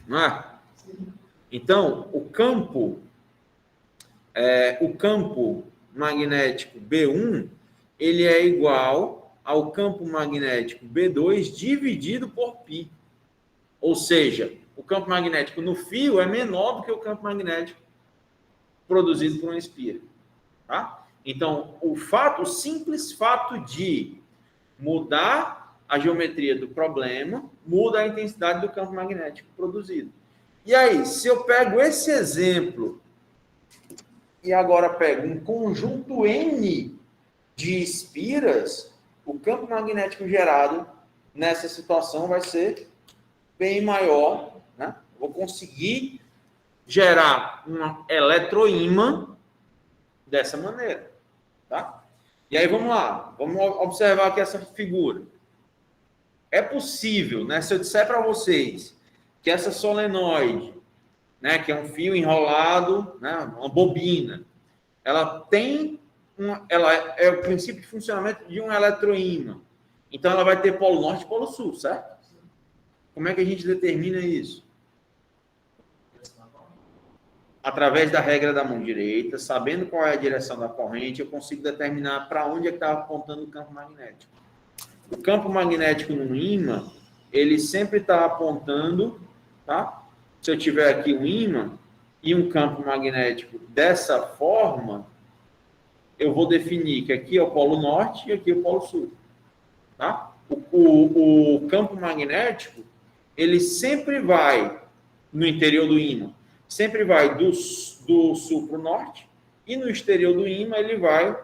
Não é? Então, o campo magnético B1, ele é igual ao campo magnético B2 dividido por π. Ou seja, o campo magnético no fio é menor do que o campo magnético produzido por uma espira. Tá? Então, o simples fato de mudar a geometria do problema muda a intensidade do campo magnético produzido. E aí, se eu pego esse exemplo e agora pego um conjunto N de espiras, o campo magnético gerado nessa situação vai ser bem maior, né? Vou conseguir gerar um eletroímã dessa maneira, tá? E aí vamos lá, vamos observar aqui essa figura. É possível, né? Se eu disser para vocês que essa solenoide, né, que é um fio enrolado, né, uma bobina, ela é o princípio de funcionamento de um eletroímã. Então ela vai ter polo norte e polo sul, certo? Como é que a gente determina isso? Através da regra da mão direita, sabendo qual é a direção da corrente, eu consigo determinar para onde é que está apontando o campo magnético. O campo magnético no ímã, ele sempre está apontando, tá? Se eu tiver aqui um ímã e um campo magnético dessa forma, eu vou definir que aqui é o polo norte e aqui é o polo sul, tá? O campo magnético, ele sempre vai no interior do ímã, sempre vai do sul para o norte, e no exterior do ímã ele vai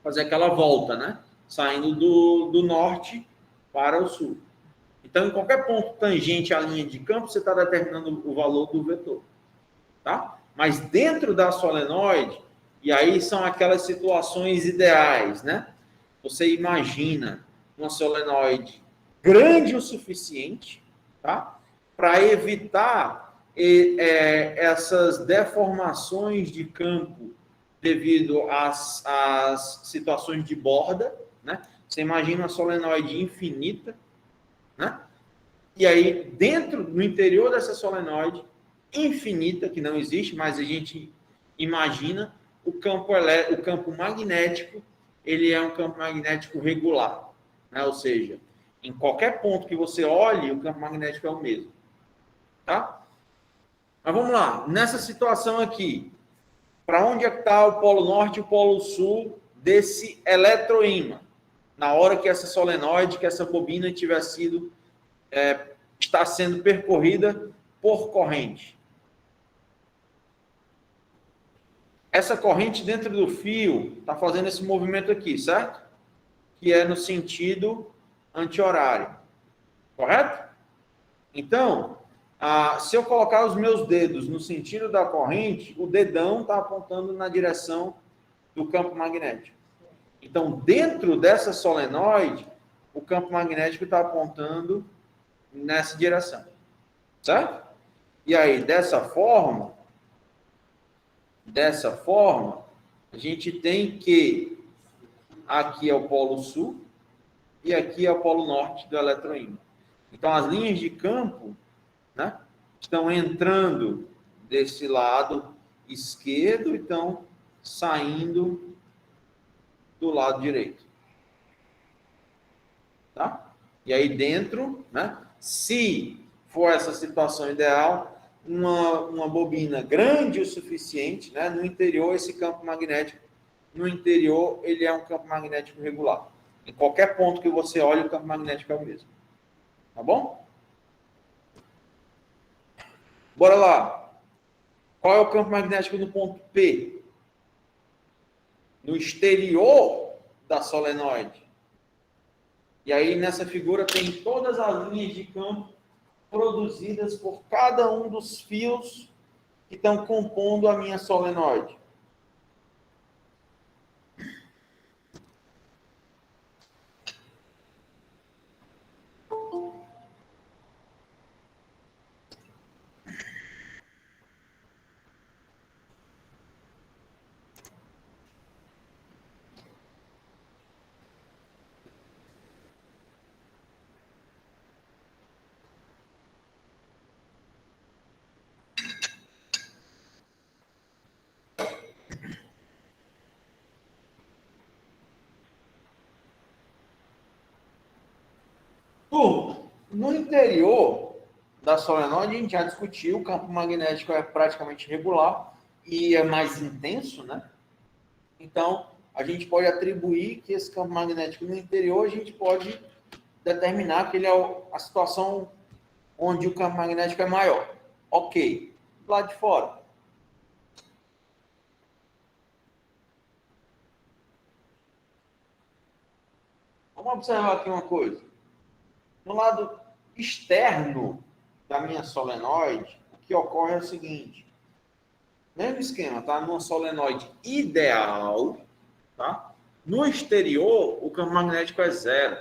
fazer aquela volta, né? Saindo do norte para o sul. Então, em qualquer ponto tangente à linha de campo, você está determinando o valor do vetor. Tá? Mas dentro da solenoide, e aí são aquelas situações ideais, né? Você imagina uma solenoide grande o suficiente, tá? Para evitar essas deformações de campo devido às situações de borda, né? Você imagina uma solenoide infinita, né? E aí, no interior dessa solenoide infinita, que não existe, mas a gente imagina, o campo magnético, ele é um campo magnético regular, né? Ou seja, em qualquer ponto que você olhe, o campo magnético é o mesmo. Tá? Mas vamos lá, nessa situação aqui, para onde é que está o polo norte e o polo sul desse eletroímã? Na hora que essa solenoide, que essa bobina está sendo percorrida por corrente. Essa corrente dentro do fio está fazendo esse movimento aqui, certo? Que é no sentido anti-horário. Correto? Então, se eu colocar os meus dedos no sentido da corrente, o dedão está apontando na direção do campo magnético. Então, dentro dessa solenoide, o campo magnético está apontando nessa direção. Certo? E aí, dessa forma, a gente tem que aqui é o polo sul e aqui é o polo norte do eletroímã. Então, as linhas de campo, né, estão entrando desse lado esquerdo e estão saindo do lado direito. Tá? E aí dentro, né, se for essa situação ideal, uma bobina grande o suficiente, né, no interior, esse campo magnético, no interior, ele é um campo magnético regular. Em qualquer ponto que você olhe, o campo magnético é o mesmo. Tá bom? Bora lá. Qual é o campo magnético no ponto P? No exterior da solenoide. E aí, nessa figura, tem todas as linhas de campo produzidas por cada um dos fios que estão compondo a minha solenoide. No interior da solenoide, a gente já discutiu, o campo magnético é praticamente regular e é mais intenso, né? Então, a gente pode atribuir que esse campo magnético no interior, a gente pode determinar que ele é a situação onde o campo magnético é maior. Ok. Lá de fora. Vamos observar aqui uma coisa. No lado externo da minha solenoide, o que ocorre é o seguinte. Mesmo esquema, tá? Numa solenoide ideal, tá? No exterior, o campo magnético é zero.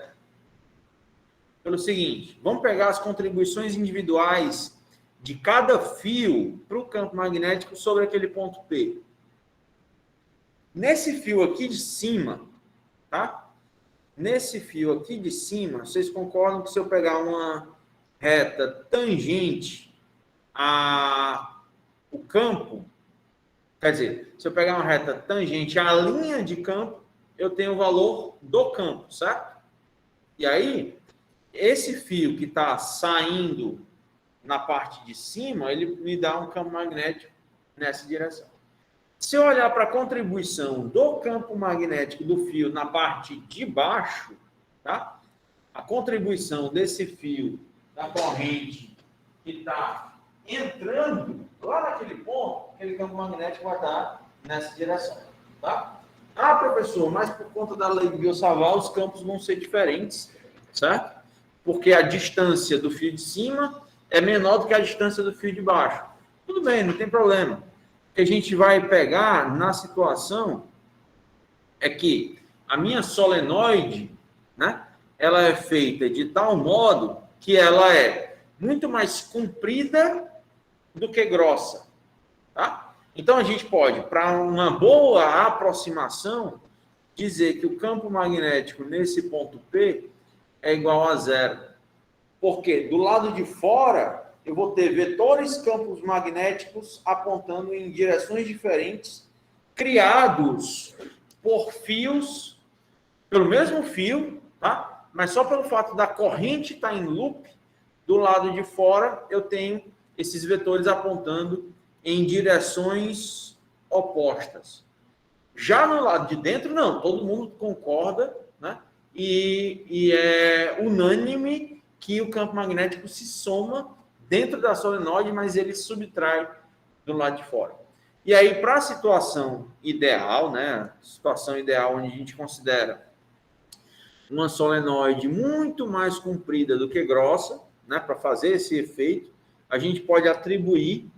Pelo seguinte, vamos pegar as contribuições individuais de cada fio para o campo magnético sobre aquele ponto P. Nesse fio aqui de cima, tá? Nesse fio aqui de cima, vocês concordam que se eu pegar uma reta tangente ao campo, quer dizer, se eu pegar uma reta tangente à linha de campo, eu tenho o valor do campo, certo? E aí, esse fio que está saindo na parte de cima, ele me dá um campo magnético nessa direção. Se eu olhar para a contribuição do campo magnético do fio na parte de baixo, tá? A contribuição desse fio da corrente que está entrando lá naquele ponto, aquele campo magnético vai estar nessa direção, tá? Ah, professor, mas por conta da lei de Biot-Savart, os campos vão ser diferentes, certo? Porque a distância do fio de cima é menor do que a distância do fio de baixo. Tudo bem, não tem problema. O que a gente vai pegar na situação é que a minha solenoide, né, ela é feita de tal modo que ela é muito mais comprida do que grossa, tá? Então, a gente pode, para uma boa aproximação, dizer que o campo magnético nesse ponto P é igual a zero. Porque do lado de fora, eu vou ter vetores campos magnéticos apontando em direções diferentes, criados por fios, pelo mesmo fio, tá? Mas só pelo fato da corrente estar em loop, do lado de fora, eu tenho esses vetores apontando em direções opostas. Já no lado de dentro, não. Todo mundo concorda, né? E é unânime que o campo magnético se soma dentro da solenoide, mas ele subtrai do lado de fora. E aí, para a situação ideal, né? Situação ideal onde a gente considera uma solenoide muito mais comprida do que grossa, né? Para fazer esse efeito, a gente pode atribuir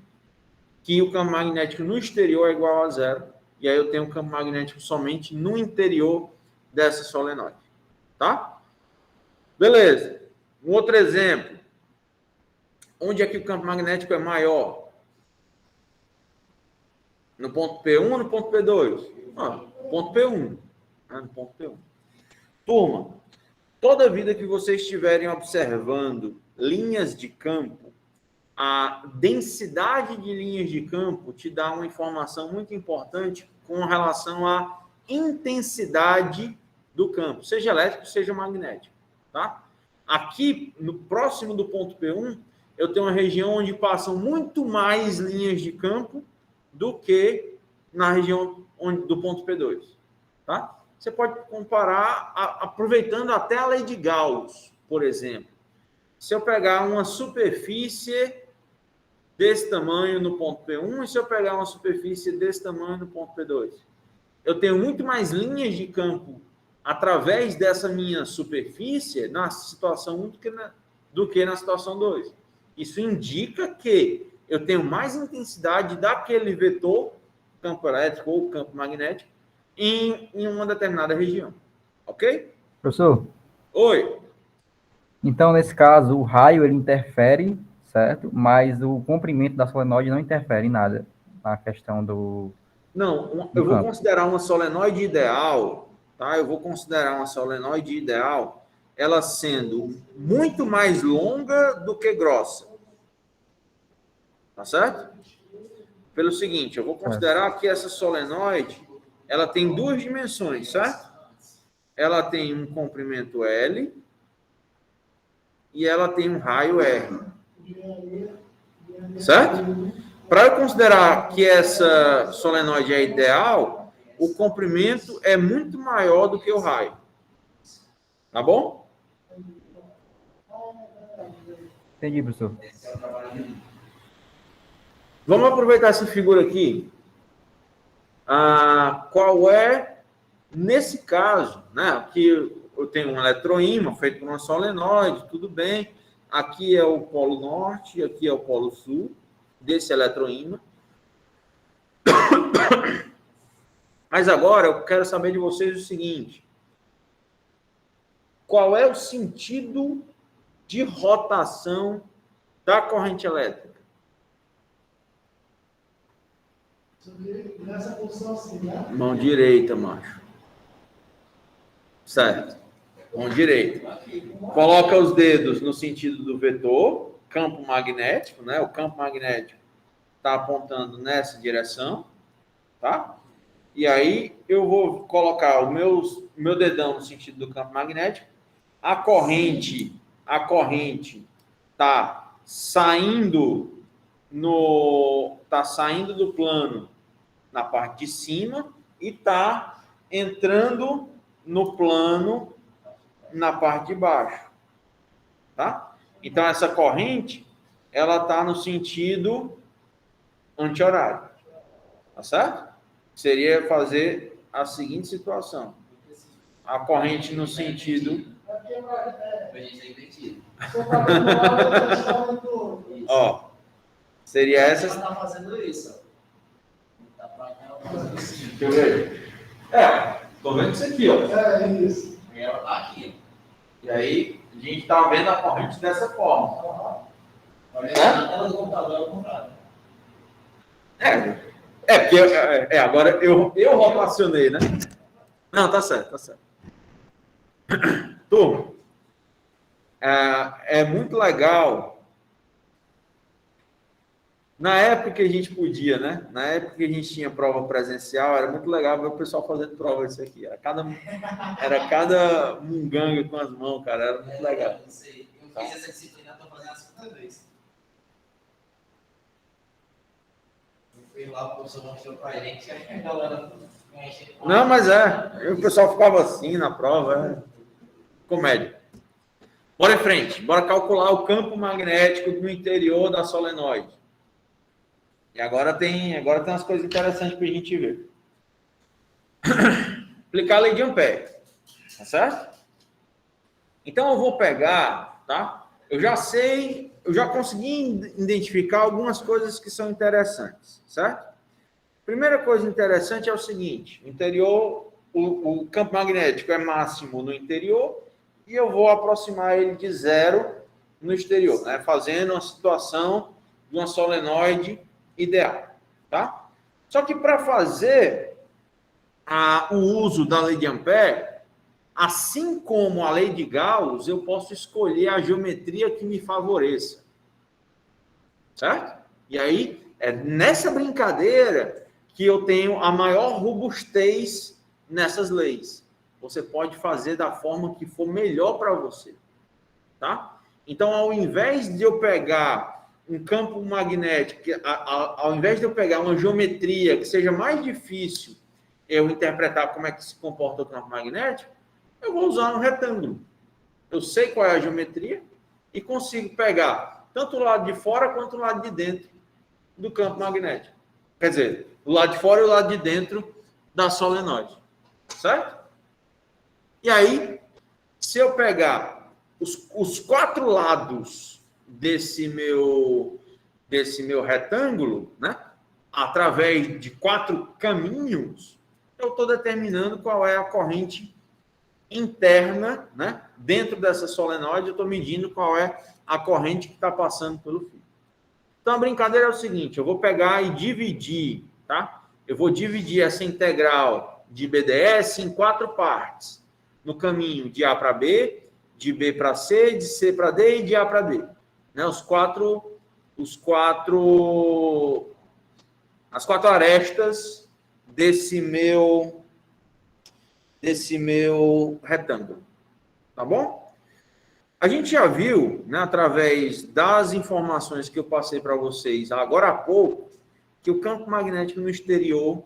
que o campo magnético no exterior é igual a zero, e aí eu tenho um campo magnético somente no interior dessa solenoide, tá? Beleza. Um outro exemplo. Onde é que o campo magnético é maior? No ponto P1 ou no ponto P2? No ponto P1. No ponto P1. Turma, toda vida que vocês estiverem observando linhas de campo, a densidade de linhas de campo te dá uma informação muito importante com relação à intensidade do campo, seja elétrico, seja magnético, tá? Aqui, no próximo do ponto P1, eu tenho uma região onde passam muito mais linhas de campo do que na região do ponto P2, tá? Você pode comparar aproveitando até a lei de Gauss, por exemplo. Se eu pegar uma superfície desse tamanho no ponto P1 e se eu pegar uma superfície desse tamanho no ponto P2, eu tenho muito mais linhas de campo através dessa minha superfície na situação 1 do que na situação 2. Isso indica que eu tenho mais intensidade daquele vetor, campo elétrico ou campo magnético, em uma determinada região. Ok? Professor? Oi. Então, nesse caso, o raio ele interfere, certo? Mas o comprimento da solenoide não interfere em nada na questão do... Não, eu vou considerar uma solenoide ideal, tá? Eu vou considerar uma solenoide ideal, ela sendo muito mais longa do que grossa. Tá certo? Pelo seguinte, eu vou considerar que essa solenoide, ela tem duas dimensões, certo? Ela tem um comprimento L e ela tem um raio R. Certo? Para eu considerar que essa solenoide é ideal, o comprimento é muito maior do que o raio. Tá bom? Entendi, professor. Vamos aproveitar essa figura aqui. Qual é, nesse caso, né? Aqui eu tenho um eletroímã feito por uma solenoide, tudo bem. Aqui é o polo norte, aqui é o polo sul desse eletroímã. Mas agora eu quero saber de vocês o seguinte: qual é o sentido de rotação da corrente elétrica? Nessa posição assim, né? Mão direita, macho. Certo. Mão direita. Coloca os dedos no sentido do vetor, campo magnético, né? O campo magnético está apontando nessa direção, tá? E aí eu vou colocar o meu dedão no sentido do campo magnético. A corrente está saindo do plano na parte de cima e está entrando no plano na parte de baixo, tá? Então essa corrente ela está no sentido anti-horário, tá certo? Seria fazer a seguinte situação: a corrente no sentido, ó, seria essa. Está fazendo isso. Deixa eu ver. Tô vendo isso aqui, ó. É isso. E ela está aqui. E aí a gente está vendo a corrente dessa forma. Olha na tela do computador, ao contrário. Porque agora eu rotacionei, né? Não, tá certo, tá certo. Turma, é muito legal. Na época que a gente podia, né? Na época que a gente tinha prova presencial, era muito legal ver o pessoal fazendo prova isso aqui. Era cada munganga com as mãos, cara. Era muito legal. Não sei. Eu fiz essa disciplina, estou fazendo a segunda vez. Eu fui lá, o professor mostrou para ele, que a galera conhece. Não, mas o pessoal ficava assim na prova. Comédia. Bora em frente. Bora calcular o campo magnético no interior da solenoide. E agora tem umas coisas interessantes para a gente ver. Aplicar a lei de Ampère. Tá certo? Então eu vou pegar, tá? Eu já consegui identificar algumas coisas que são interessantes, certo? Primeira coisa interessante é o seguinte: o interior, o campo magnético é máximo no interior e eu vou aproximar ele de zero no exterior, né? Fazendo uma situação de uma solenoide ideal, tá? Só que para fazer o uso da lei de Ampère, assim como a lei de Gauss, eu posso escolher a geometria que me favoreça, certo? E aí, é nessa brincadeira que eu tenho a maior robustez nessas leis. Você pode fazer da forma que for melhor para você, tá? Então, ao invés de eu pegar um campo magnético, ao invés de eu pegar uma geometria que seja mais difícil eu interpretar como é que se comporta o campo magnético, eu vou usar um retângulo. Eu sei qual é a geometria e consigo pegar tanto o lado de fora quanto o lado de dentro do campo magnético. Quer dizer, o lado de fora e o lado de dentro da solenoide. Certo? E aí, se eu pegar os quatro lados desse meu retângulo, né, através de quatro caminhos, eu estou determinando qual é a corrente interna, né? Dentro dessa solenoide, eu estou medindo qual é a corrente que está passando pelo fio. Então, a brincadeira é o seguinte: eu vou pegar e dividir, tá? Eu vou dividir essa integral de BDS em quatro partes. No caminho de A para B, de B para C, de C para D e de A para D. Né? As quatro arestas desse meu retângulo. Tá bom? A gente já viu, né, através das informações que eu passei para vocês agora há pouco, que o campo magnético no exterior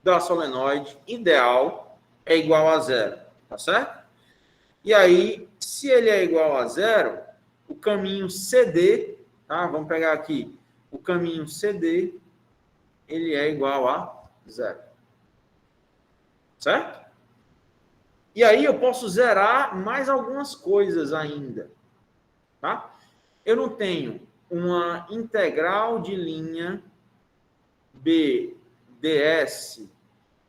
da solenoide ideal é igual a zero, tá certo? E aí, se ele é igual a zero, o caminho CD, tá? Vamos pegar aqui, o caminho CD, ele é igual a zero. Certo? E aí eu posso zerar mais algumas coisas ainda, tá? Eu não tenho uma integral de linha BDS,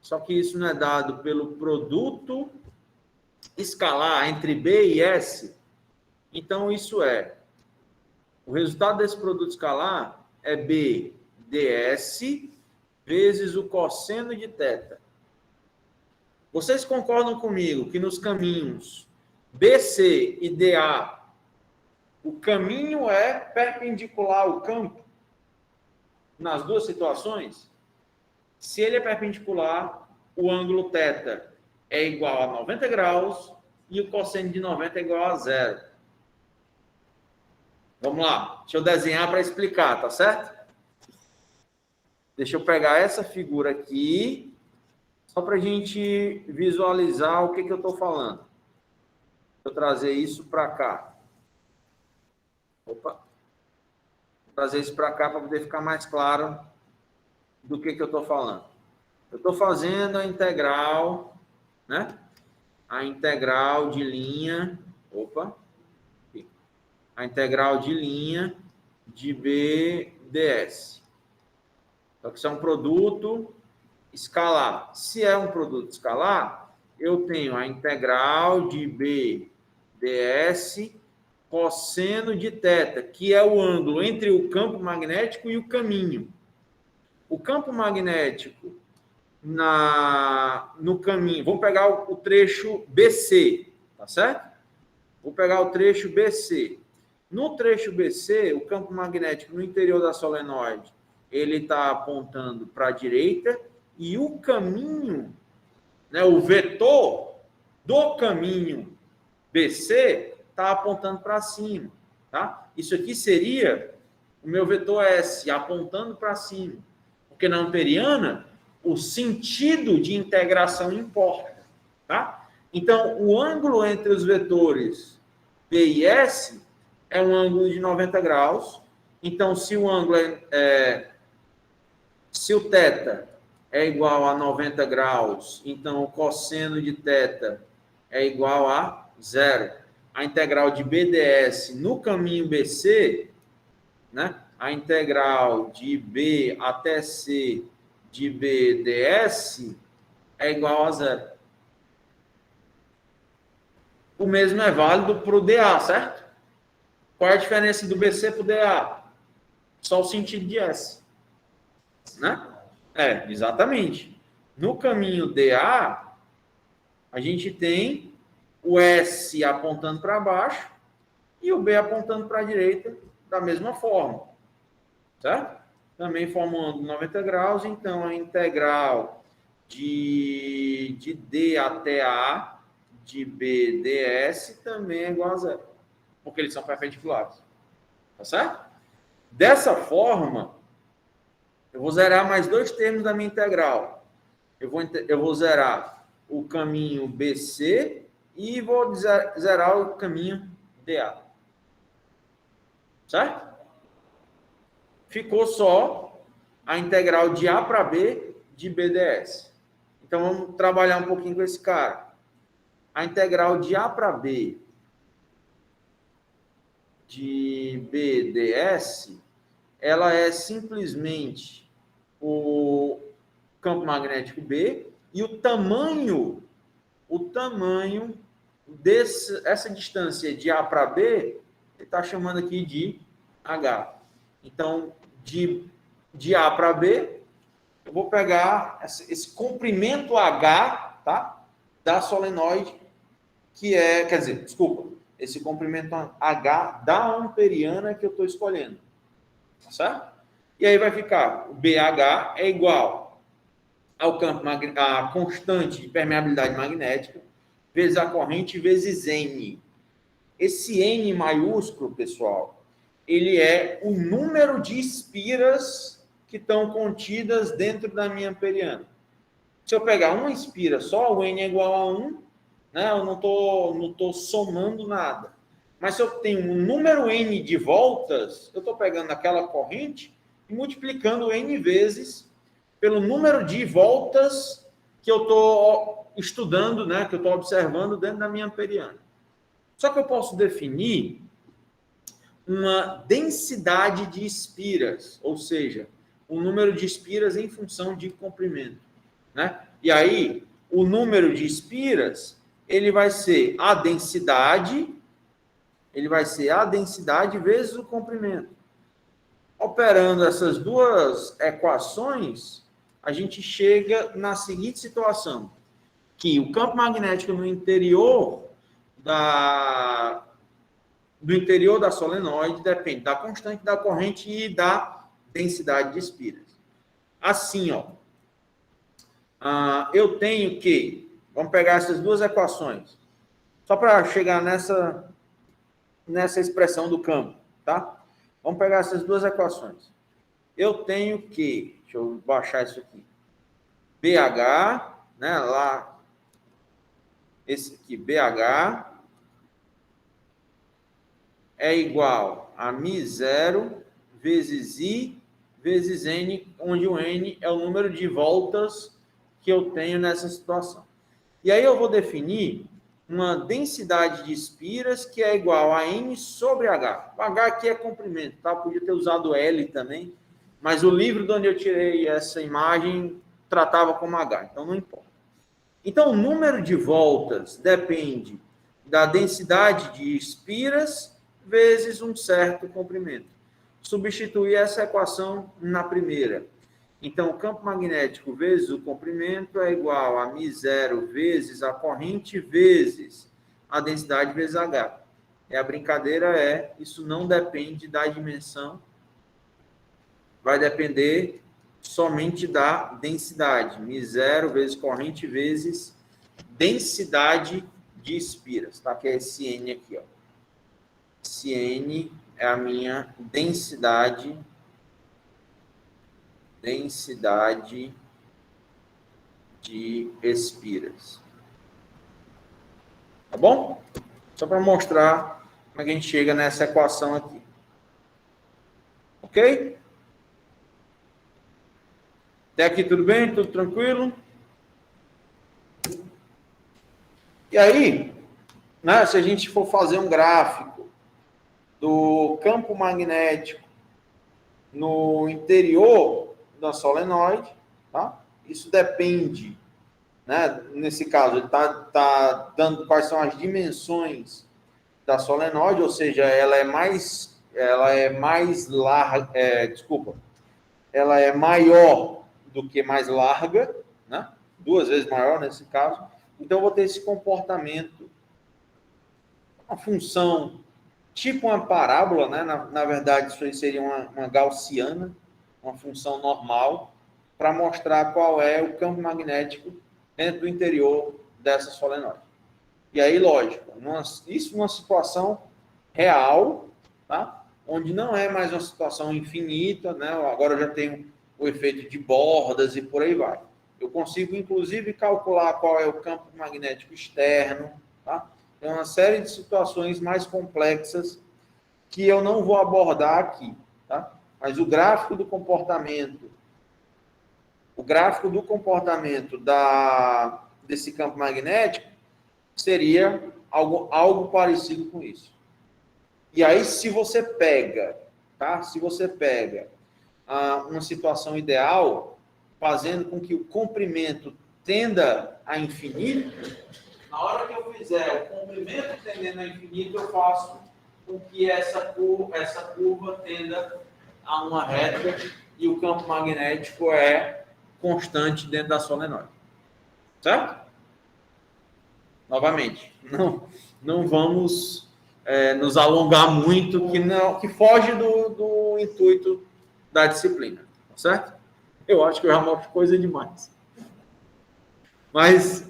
só que isso não é dado pelo produto escalar entre B e S. Então, isso é, o resultado desse produto escalar é BDS vezes o cosseno de θ. Vocês concordam comigo que nos caminhos BC e DA, o caminho é perpendicular ao campo? Nas duas situações? Se ele é perpendicular, o ângulo θ é igual a 90 graus e o cosseno de 90 é igual a zero. Vamos lá, deixa eu desenhar para explicar, tá certo? Deixa eu pegar essa figura aqui, só para a gente visualizar o que eu estou falando. Vou trazer isso para cá. Opa. Vou trazer isso para cá para poder ficar mais claro do que eu estou falando. Eu estou fazendo a integral, né? A integral de linha, a integral de linha de BDS. Então, isso é um produto escalar. Se é um produto escalar, eu tenho a integral de BDS cosseno de θ, que é o ângulo entre o campo magnético e o caminho. O campo magnético no caminho, vamos pegar o trecho BC, tá certo? Vou pegar o trecho BC. No trecho BC, o campo magnético no interior da solenoide, ele está apontando para a direita e o caminho, né, o vetor do caminho BC está apontando para cima, tá? Isso aqui seria o meu vetor S apontando para cima, porque na amperiana o sentido de integração importa, tá? Então, o ângulo entre os vetores B e S é um ângulo de 90 graus. Então, se o ângulo se o θ é igual a 90 graus, então o cosseno de θ é igual a zero. A integral de BDS no caminho BC, né? A integral de B até C de BDS é igual a zero. O mesmo é válido para o DA, certo? Qual é a diferença do BC para o DA? Só o sentido de S. Né? Exatamente. No caminho DA, a gente tem o S apontando para baixo e o B apontando para a direita da mesma forma. Certo? Também formando 90 graus, então a integral de D até A de BDS também é igual a zero, porque eles são perpendiculares. Tá certo? Dessa forma, eu vou zerar mais dois termos da minha integral. Eu vou zerar o caminho BC e vou zerar o caminho DA. Certo? Ficou só a integral de A para B de BDS. Então, vamos trabalhar um pouquinho com esse cara. A integral de A para B de BDS, ela é simplesmente o campo magnético B e o tamanho essa distância de A para B, ele está chamando aqui de H. Então, de A para B, eu vou pegar esse comprimento H, tá? Da solenoide, que é, quer dizer, desculpa, esse comprimento H da amperiana que eu estou escolhendo. Tá certo? E aí vai ficar, o BH é igual ao campo, a constante de permeabilidade magnética, vezes a corrente, vezes N. Esse N maiúsculo, pessoal, ele é o número de espiras que estão contidas dentro da minha amperiana. Se eu pegar uma espira só, o N é igual a 1, né? Eu não tô somando nada. Mas se eu tenho um número N de voltas, eu estou pegando aquela corrente e multiplicando N vezes pelo número de voltas que eu estou estudando, né? Que eu estou observando dentro da minha amperiana. Só que eu posso definir uma densidade de espiras, ou seja, o número de espiras em função de comprimento, né? E aí, o número de espiras, ele vai ser a densidade vezes o comprimento. Operando essas duas equações, a gente chega na seguinte situação, que o campo magnético no interior do interior da solenoide depende da constante da corrente e da densidade de espiras. Assim, ó, eu tenho que, vamos pegar essas duas equações, só para chegar nessa expressão do campo, tá? Vamos pegar essas duas equações. Eu tenho que, deixa eu baixar isso aqui, BH, né, lá, esse aqui, BH, é igual a μ0 vezes I vezes N, onde o N é o número de voltas que eu tenho nessa situação. E aí eu vou definir uma densidade de espiras que é igual a N sobre H. O H aqui é comprimento, tá? Podia ter usado L também, mas o livro de onde eu tirei essa imagem tratava como H, então não importa. Então, o número de voltas depende da densidade de espiras vezes um certo comprimento. Substituir essa equação na primeira. Então, o campo magnético vezes o comprimento é igual a μ0 vezes a corrente vezes a densidade vezes H. E a brincadeira é, isso não depende da dimensão, vai depender somente da densidade. μ0 vezes corrente vezes densidade de espiras, tá? Que é esse N aqui, ó. Esse N é a minha densidade de espiras. Tá bom? Só para mostrar como é que a gente chega nessa equação aqui. Ok? Até aqui tudo bem? Tudo tranquilo? E aí, né, se a gente for fazer um gráfico do campo magnético no interior da solenoide, tá? Isso depende, né? Nesse caso, ele tá dando quais são as dimensões da solenoide, ou seja, ela é mais larga, ela é maior do que mais larga, né? 2 vezes maior nesse caso. Então, eu vou ter esse comportamento, uma função tipo uma parábola, né? Na verdade, isso aí seria uma gaussiana, uma função normal, para mostrar qual é o campo magnético dentro do interior dessa solenoide. E aí, lógico, isso numa situação real, tá? Onde não é mais uma situação infinita, né? Agora eu já tenho o efeito de bordas e por aí vai. Eu consigo, inclusive, calcular qual é o campo magnético externo, tá? Tem uma série de situações mais complexas que eu não vou abordar aqui, tá? Mas o gráfico do comportamento desse campo magnético seria algo parecido com isso. E aí, se você pega, tá? Se você pega uma situação ideal, fazendo com que o comprimento tenda a infinito, na hora que eu fizer o comprimento tendendo a infinito, eu faço com que essa curva tenda a uma reta e o campo magnético é constante dentro da solenoide. Certo? Novamente, não vamos nos alongar muito, que foge do intuito da disciplina. Certo? Eu acho que eu já mostro coisa demais. Mas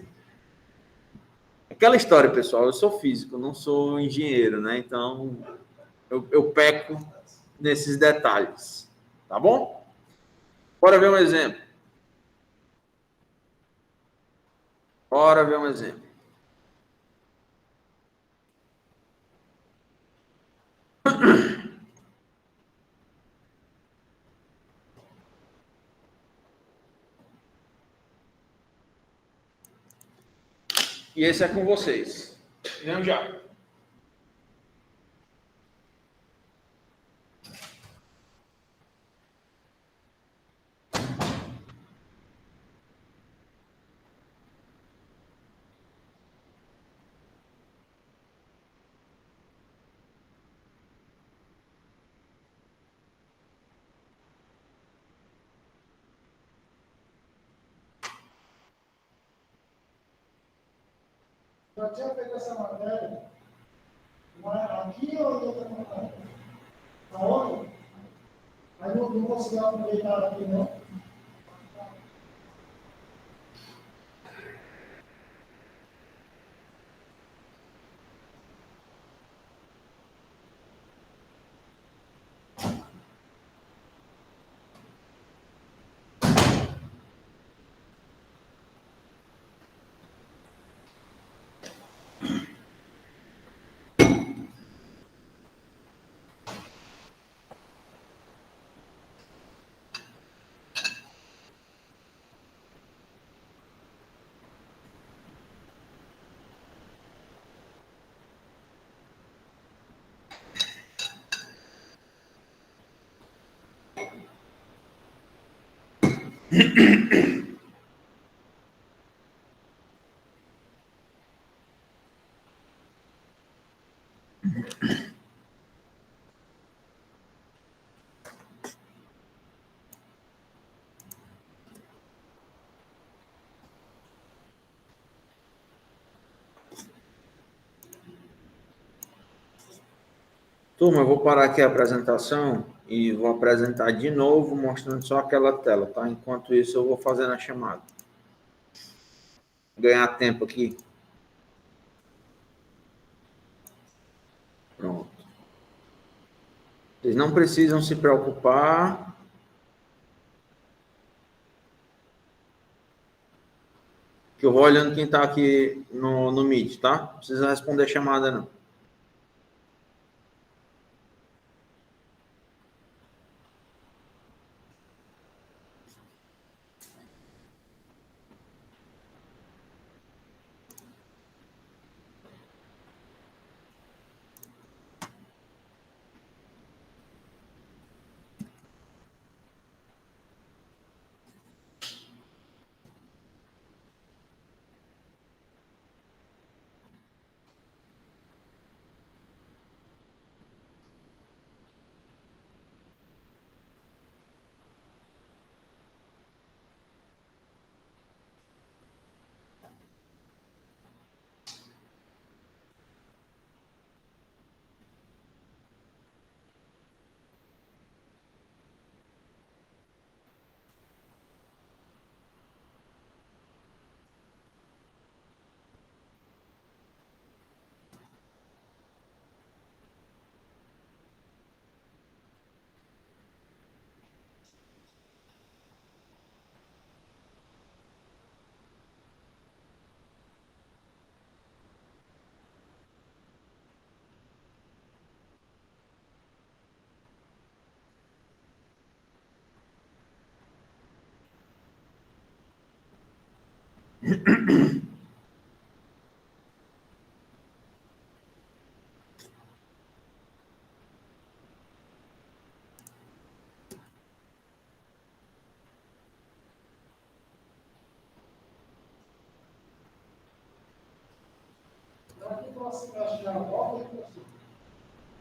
Aquela história, pessoal, eu sou físico, não sou engenheiro, né? Então, eu peco nesses detalhes, tá bom? Bora ver um exemplo. Bora ver um exemplo. E esse é com vocês. Venham já. Já tinha feito essa matéria, mas aqui ou em outra matéria? Aonde? Aí não conseguiu aproveitar aqui, não? Turma, eu vou parar aqui a apresentação e vou apresentar de novo, mostrando só aquela tela, tá? Enquanto isso, eu vou fazendo a chamada. Ganhar tempo aqui. Pronto. Vocês não precisam se preocupar. Que eu vou olhando quem está aqui no Meet, tá? Não precisa responder chamada, não.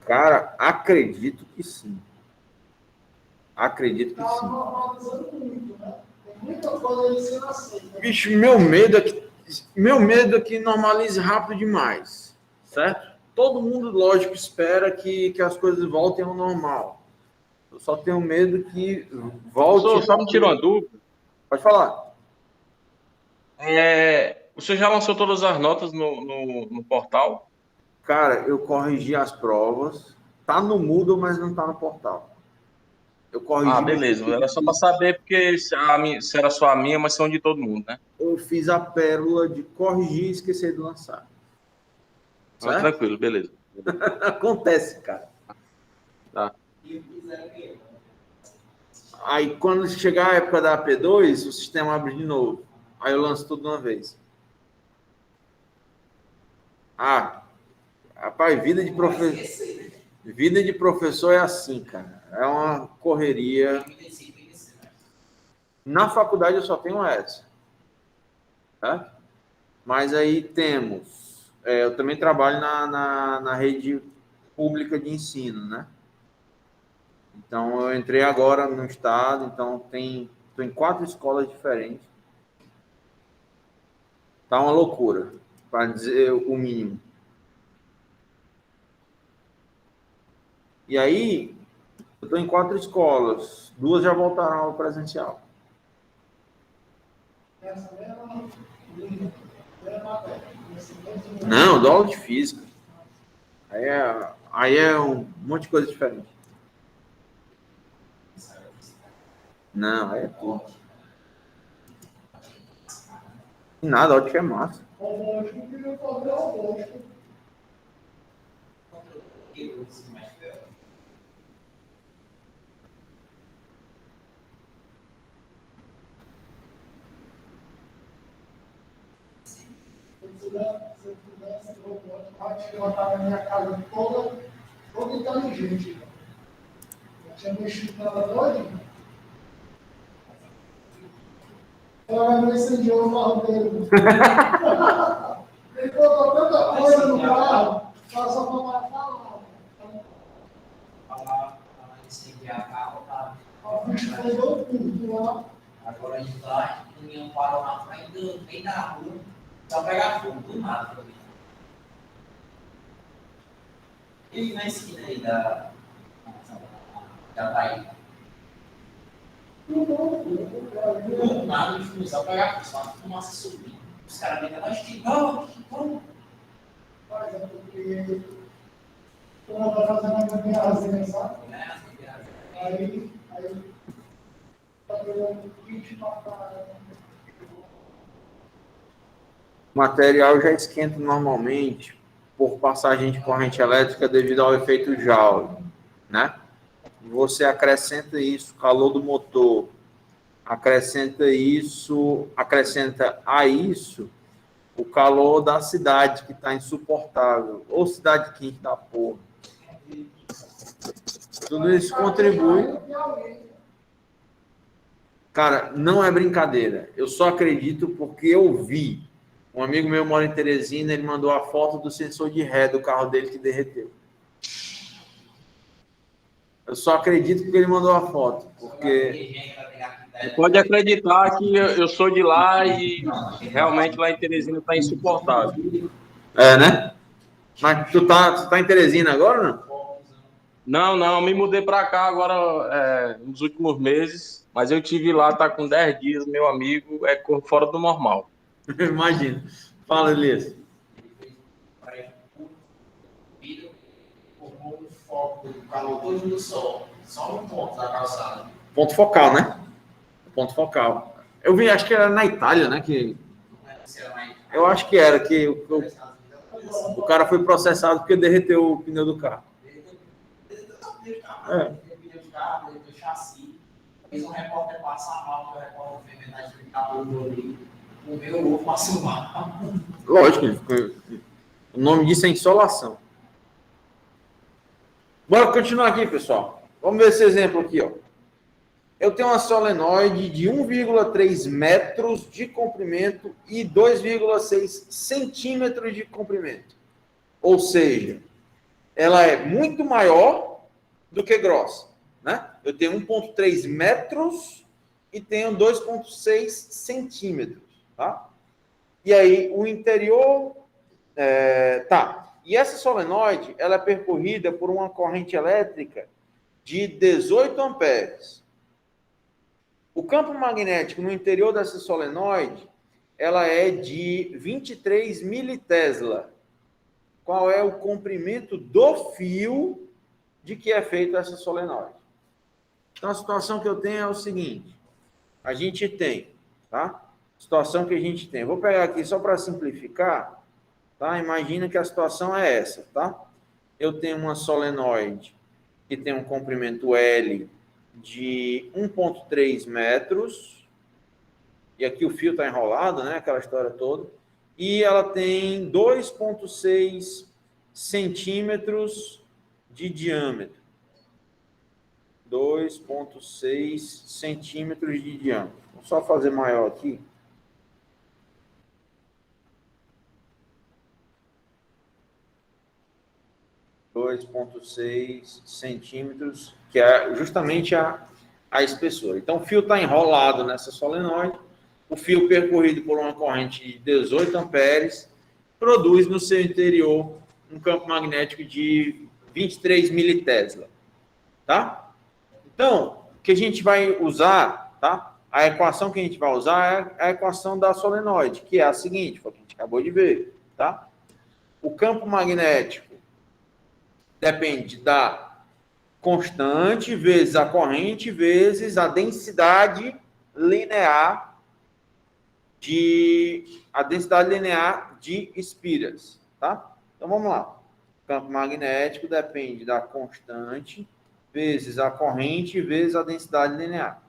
Cara, acredito que sim. Acredito que Está sim. normalizando muito, né? Tem muita coisa aí sendo aceita. Bicho, meu medo é que normalize rápido demais, certo? Todo mundo, lógico, espera que as coisas voltem ao normal. Eu só tenho medo que volte... Só me tirou uma dúvida. Pode falar. O senhor já lançou todas as notas no portal? Cara, eu corrigi as provas. Tá no Moodle, mas não tá no portal. Eu corrigi. Ah, beleza. Era só para saber, porque se era só a minha, mas são de todo mundo, né? Eu fiz a pérola de corrigir e esquecer de lançar. Ah, Certo? tranquilo, beleza. Acontece, cara. Tá. Aí, quando chegar a época da AP2, o sistema abre de novo. Aí eu lanço tudo de uma vez. Ah, rapaz, vida de professor é assim, cara. É uma correria. Na faculdade eu só tenho essa. Tá? Mas aí temos... eu também trabalho na rede pública de ensino, né? Então, eu entrei agora no estado, então estou em 4 escolas diferentes. Tá uma loucura, para dizer o mínimo. E aí, eu estou em 4 escolas, 2 já voltaram ao presencial. Não, dou aula de física. Aí é um monte de coisa diferente. Não, aí é tudo. Nada, ótimo é massa. Se eu pudesse, eu botar na minha casa toda inteligente. Eu tinha mexido nela doida. Ela não incendiou o carro dele. Ele botou tanta coisa no carro, só para matar Para incendiar a carro, tá? a bicha pegou tudo lá. Agora a gente tá, o caminhão parou na frente, bem na rua, só pegar fogo, do nada também. E na esquina aí da Bahia. Do nada, a gente começou a pegar fogo, só a fumaça subindo. Os caras vêm lá, que vamos. Mas é porque ela vai fazendo a minha resenha, sabe? Aí tá pegando 20 para O material já esquenta normalmente por passagem de corrente elétrica devido ao efeito Joule, né? Você acrescenta isso, calor do motor, acrescenta a isso o calor da cidade que está insuportável, ou cidade quente da porra. Tudo isso contribui. Cara, não é brincadeira. Eu só acredito porque eu vi. Um amigo meu mora em Teresina, ele mandou a foto do sensor de ré do carro dele que derreteu. Eu só acredito porque ele mandou a foto. Porque... Pode acreditar que eu sou de lá e realmente lá em Teresina está insuportável. É, né? Mas tu tá em Teresina agora ou não? Não, me mudei para cá agora nos últimos meses, mas eu tive lá, tá com 10 dias, meu amigo, fora do normal. Imagina. Fala, Elias. O foco do calor todo do sol, só no ponto da calçada. Ponto focal, né? Ponto focal. Eu vi, acho que era na Itália, né? Eu acho que era, que o cara foi processado porque derreteu o pneu do carro. Derreteu o carro, derreteu o chassi. Fez um repórter passar mal, que o repórter foi verdade que estava ali. O meu ovo passou mal. Lógico, o nome disso é insolação. Bora continuar aqui, pessoal. Vamos ver esse exemplo aqui, ó. Eu tenho uma solenoide de 1,3 metros de comprimento e 2,6 centímetros de comprimento. Ou seja, ela é muito maior do que grossa, né? Eu tenho 1,3 metros e tenho 2,6 centímetros, tá? E aí, o interior... E essa solenoide, ela é percorrida por uma corrente elétrica de 18 amperes. O campo magnético no interior dessa solenoide ela é de 23 militesla. Qual é o comprimento do fio de que é feita essa solenoide? Então, a situação que eu tenho é o seguinte. A gente tem, tá? Situação que a gente tem. Vou pegar aqui só para simplificar, tá? Imagina que a situação é essa, tá? Eu tenho uma solenoide que tem um comprimento L de 1,3 metros, e aqui o fio está enrolado, né? Aquela história toda. E ela tem 2,6 centímetros de diâmetro. 2,6 centímetros de diâmetro. Vou só fazer maior aqui. centímetros, que é justamente a espessura. Então, o fio está enrolado nessa solenoide. O fio percorrido por uma corrente de 18 amperes produz no seu interior um campo magnético de 23 militesla, tá? Então, o que a gente vai usar, tá? A equação que a gente vai usar é a equação da solenoide, que é a seguinte, foi o que a gente acabou de ver, tá? O campo magnético depende da constante vezes a corrente vezes a densidade linear de espiras, tá? Então vamos lá. O campo magnético depende da constante vezes a corrente vezes a densidade linear.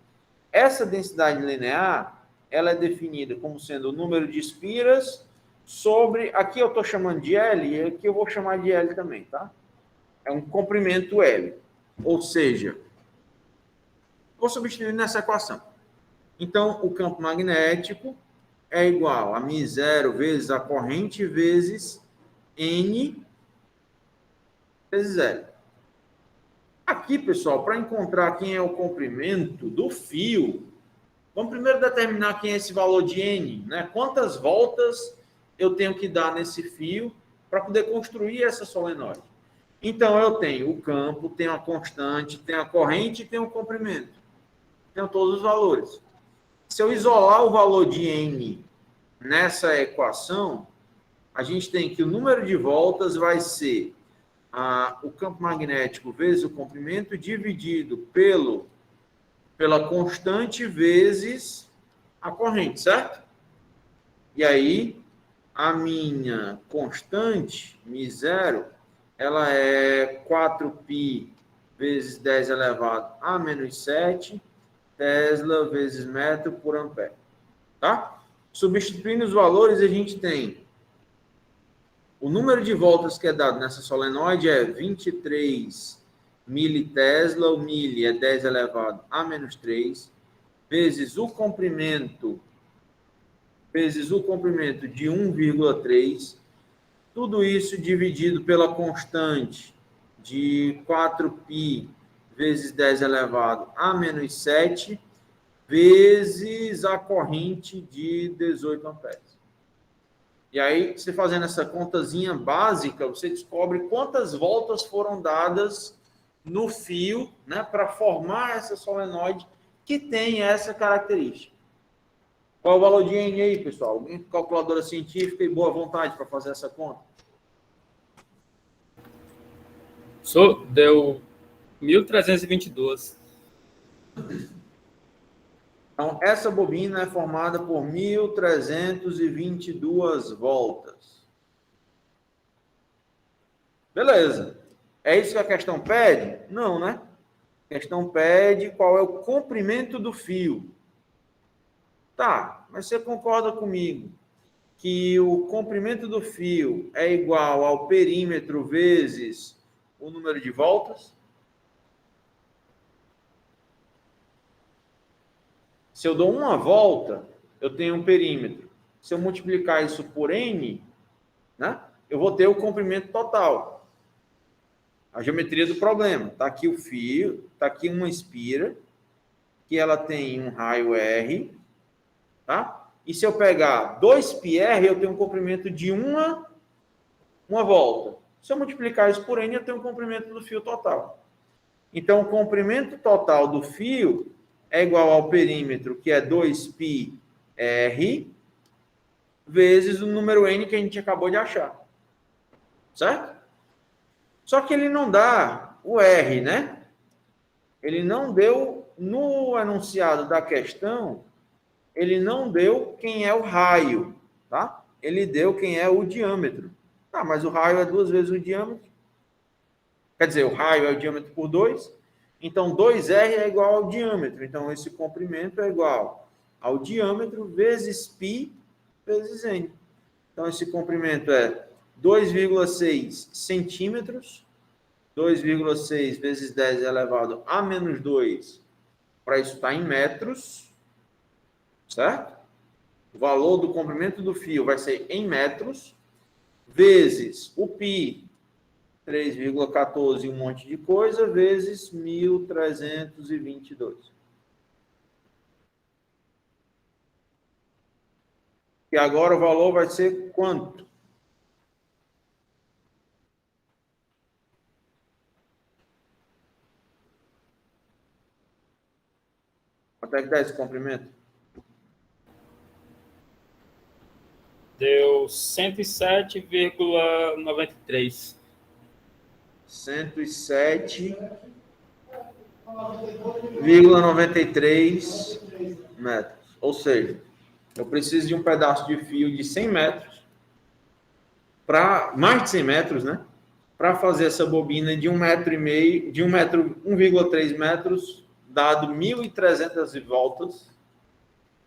Essa densidade linear, ela é definida como sendo o número de espiras sobre, aqui eu estou chamando de L e aqui eu vou chamar de L também, tá? É um comprimento L. Ou seja, vou substituir nessa equação. Então, o campo magnético é igual a μ0 vezes a corrente vezes N vezes L. Aqui, pessoal, para encontrar quem é o comprimento do fio, vamos primeiro determinar quem é esse valor de N, né? Quantas voltas eu tenho que dar nesse fio para poder construir essa solenoide. Então, eu tenho o campo, tenho a constante, tenho a corrente e tenho o comprimento. Tenho todos os valores. Se eu isolar o valor de N nessa equação, a gente tem que o número de voltas vai ser o campo magnético vezes o comprimento dividido pela constante vezes a corrente, certo? E aí, a minha constante, μ0, ela é 4π vezes 10 elevado a menos 7 Tesla vezes metro por ampere. Tá? Substituindo os valores, a gente tem o número de voltas que é dado nessa solenoide é 23 militesla, o mili é 10 elevado a menos 3, vezes o comprimento de 1,3, tudo isso dividido pela constante de 4π vezes 10 elevado a menos 7, vezes a corrente de 18 amperes. E aí, você fazendo essa contazinha básica, você descobre quantas voltas foram dadas no fio, né, para formar essa solenoide que tem essa característica. Qual é o valor de N aí, pessoal? Alguém com calculadora científica e boa vontade para fazer essa conta? Deu 1.322. Então, essa bobina é formada por 1.322 voltas. Beleza. É isso que a questão pede? Não, né? A questão pede qual é o comprimento do fio. Tá, mas você concorda comigo que o comprimento do fio é igual ao perímetro vezes o número de voltas? Se eu dou uma volta, eu tenho um perímetro. Se eu multiplicar isso por N, né, eu vou ter o comprimento total. A geometria do problema. Está aqui o fio, está aqui uma espira, que ela tem um raio R, tá? E se eu pegar 2πr, eu tenho um comprimento de uma volta. Se eu multiplicar isso por N, eu tenho um comprimento do fio total. Então, o comprimento total do fio é igual ao perímetro, que é 2πr, vezes o número n que a gente acabou de achar. Certo? Só que ele não dá o R, né? Ele não deu, no enunciado da questão, ele não deu quem é o raio, tá? Ele deu quem é o diâmetro. Tá, mas o raio é 2 vezes o diâmetro. Quer dizer, o raio é o diâmetro por 2. Então, 2R é igual ao diâmetro. Então, esse comprimento é igual ao diâmetro vezes π vezes n. Então, esse comprimento é 2,6 centímetros. 2,6 vezes 10 elevado a menos 2. Para isso estar em metros. Certo? O valor do comprimento do fio vai ser em metros. Vezes o π, 3,14 e um monte de coisa, vezes 1.322. E agora o valor vai ser quanto? Quanto é que dá esse comprimento? Deu 107,93. 107,93 metros. Ou seja, eu preciso de um pedaço de fio de 100 metros, para mais de 100 metros, né? Para fazer essa bobina de 1,5 de 1,3 metros, dado 1.300 voltas,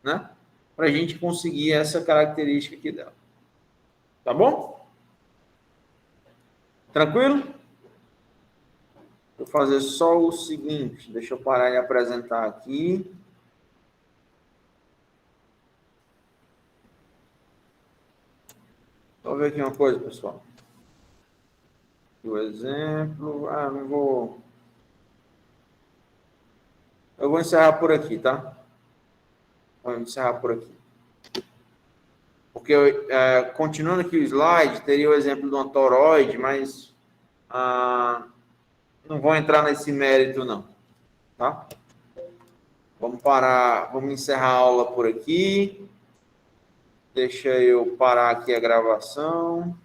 né? Para a gente conseguir essa característica aqui dela. Tá bom? Tranquilo? Vou fazer só o seguinte, deixa eu parar e apresentar aqui. Vou ver aqui uma coisa, pessoal. O exemplo, não vou... Eu vou encerrar por aqui, tá? Vou encerrar por aqui. Porque, continuando aqui o slide, teria o exemplo de uma toroide, mas não vou entrar nesse mérito, não. Tá? Vamos parar, vamos encerrar a aula por aqui. Deixa eu parar aqui a gravação.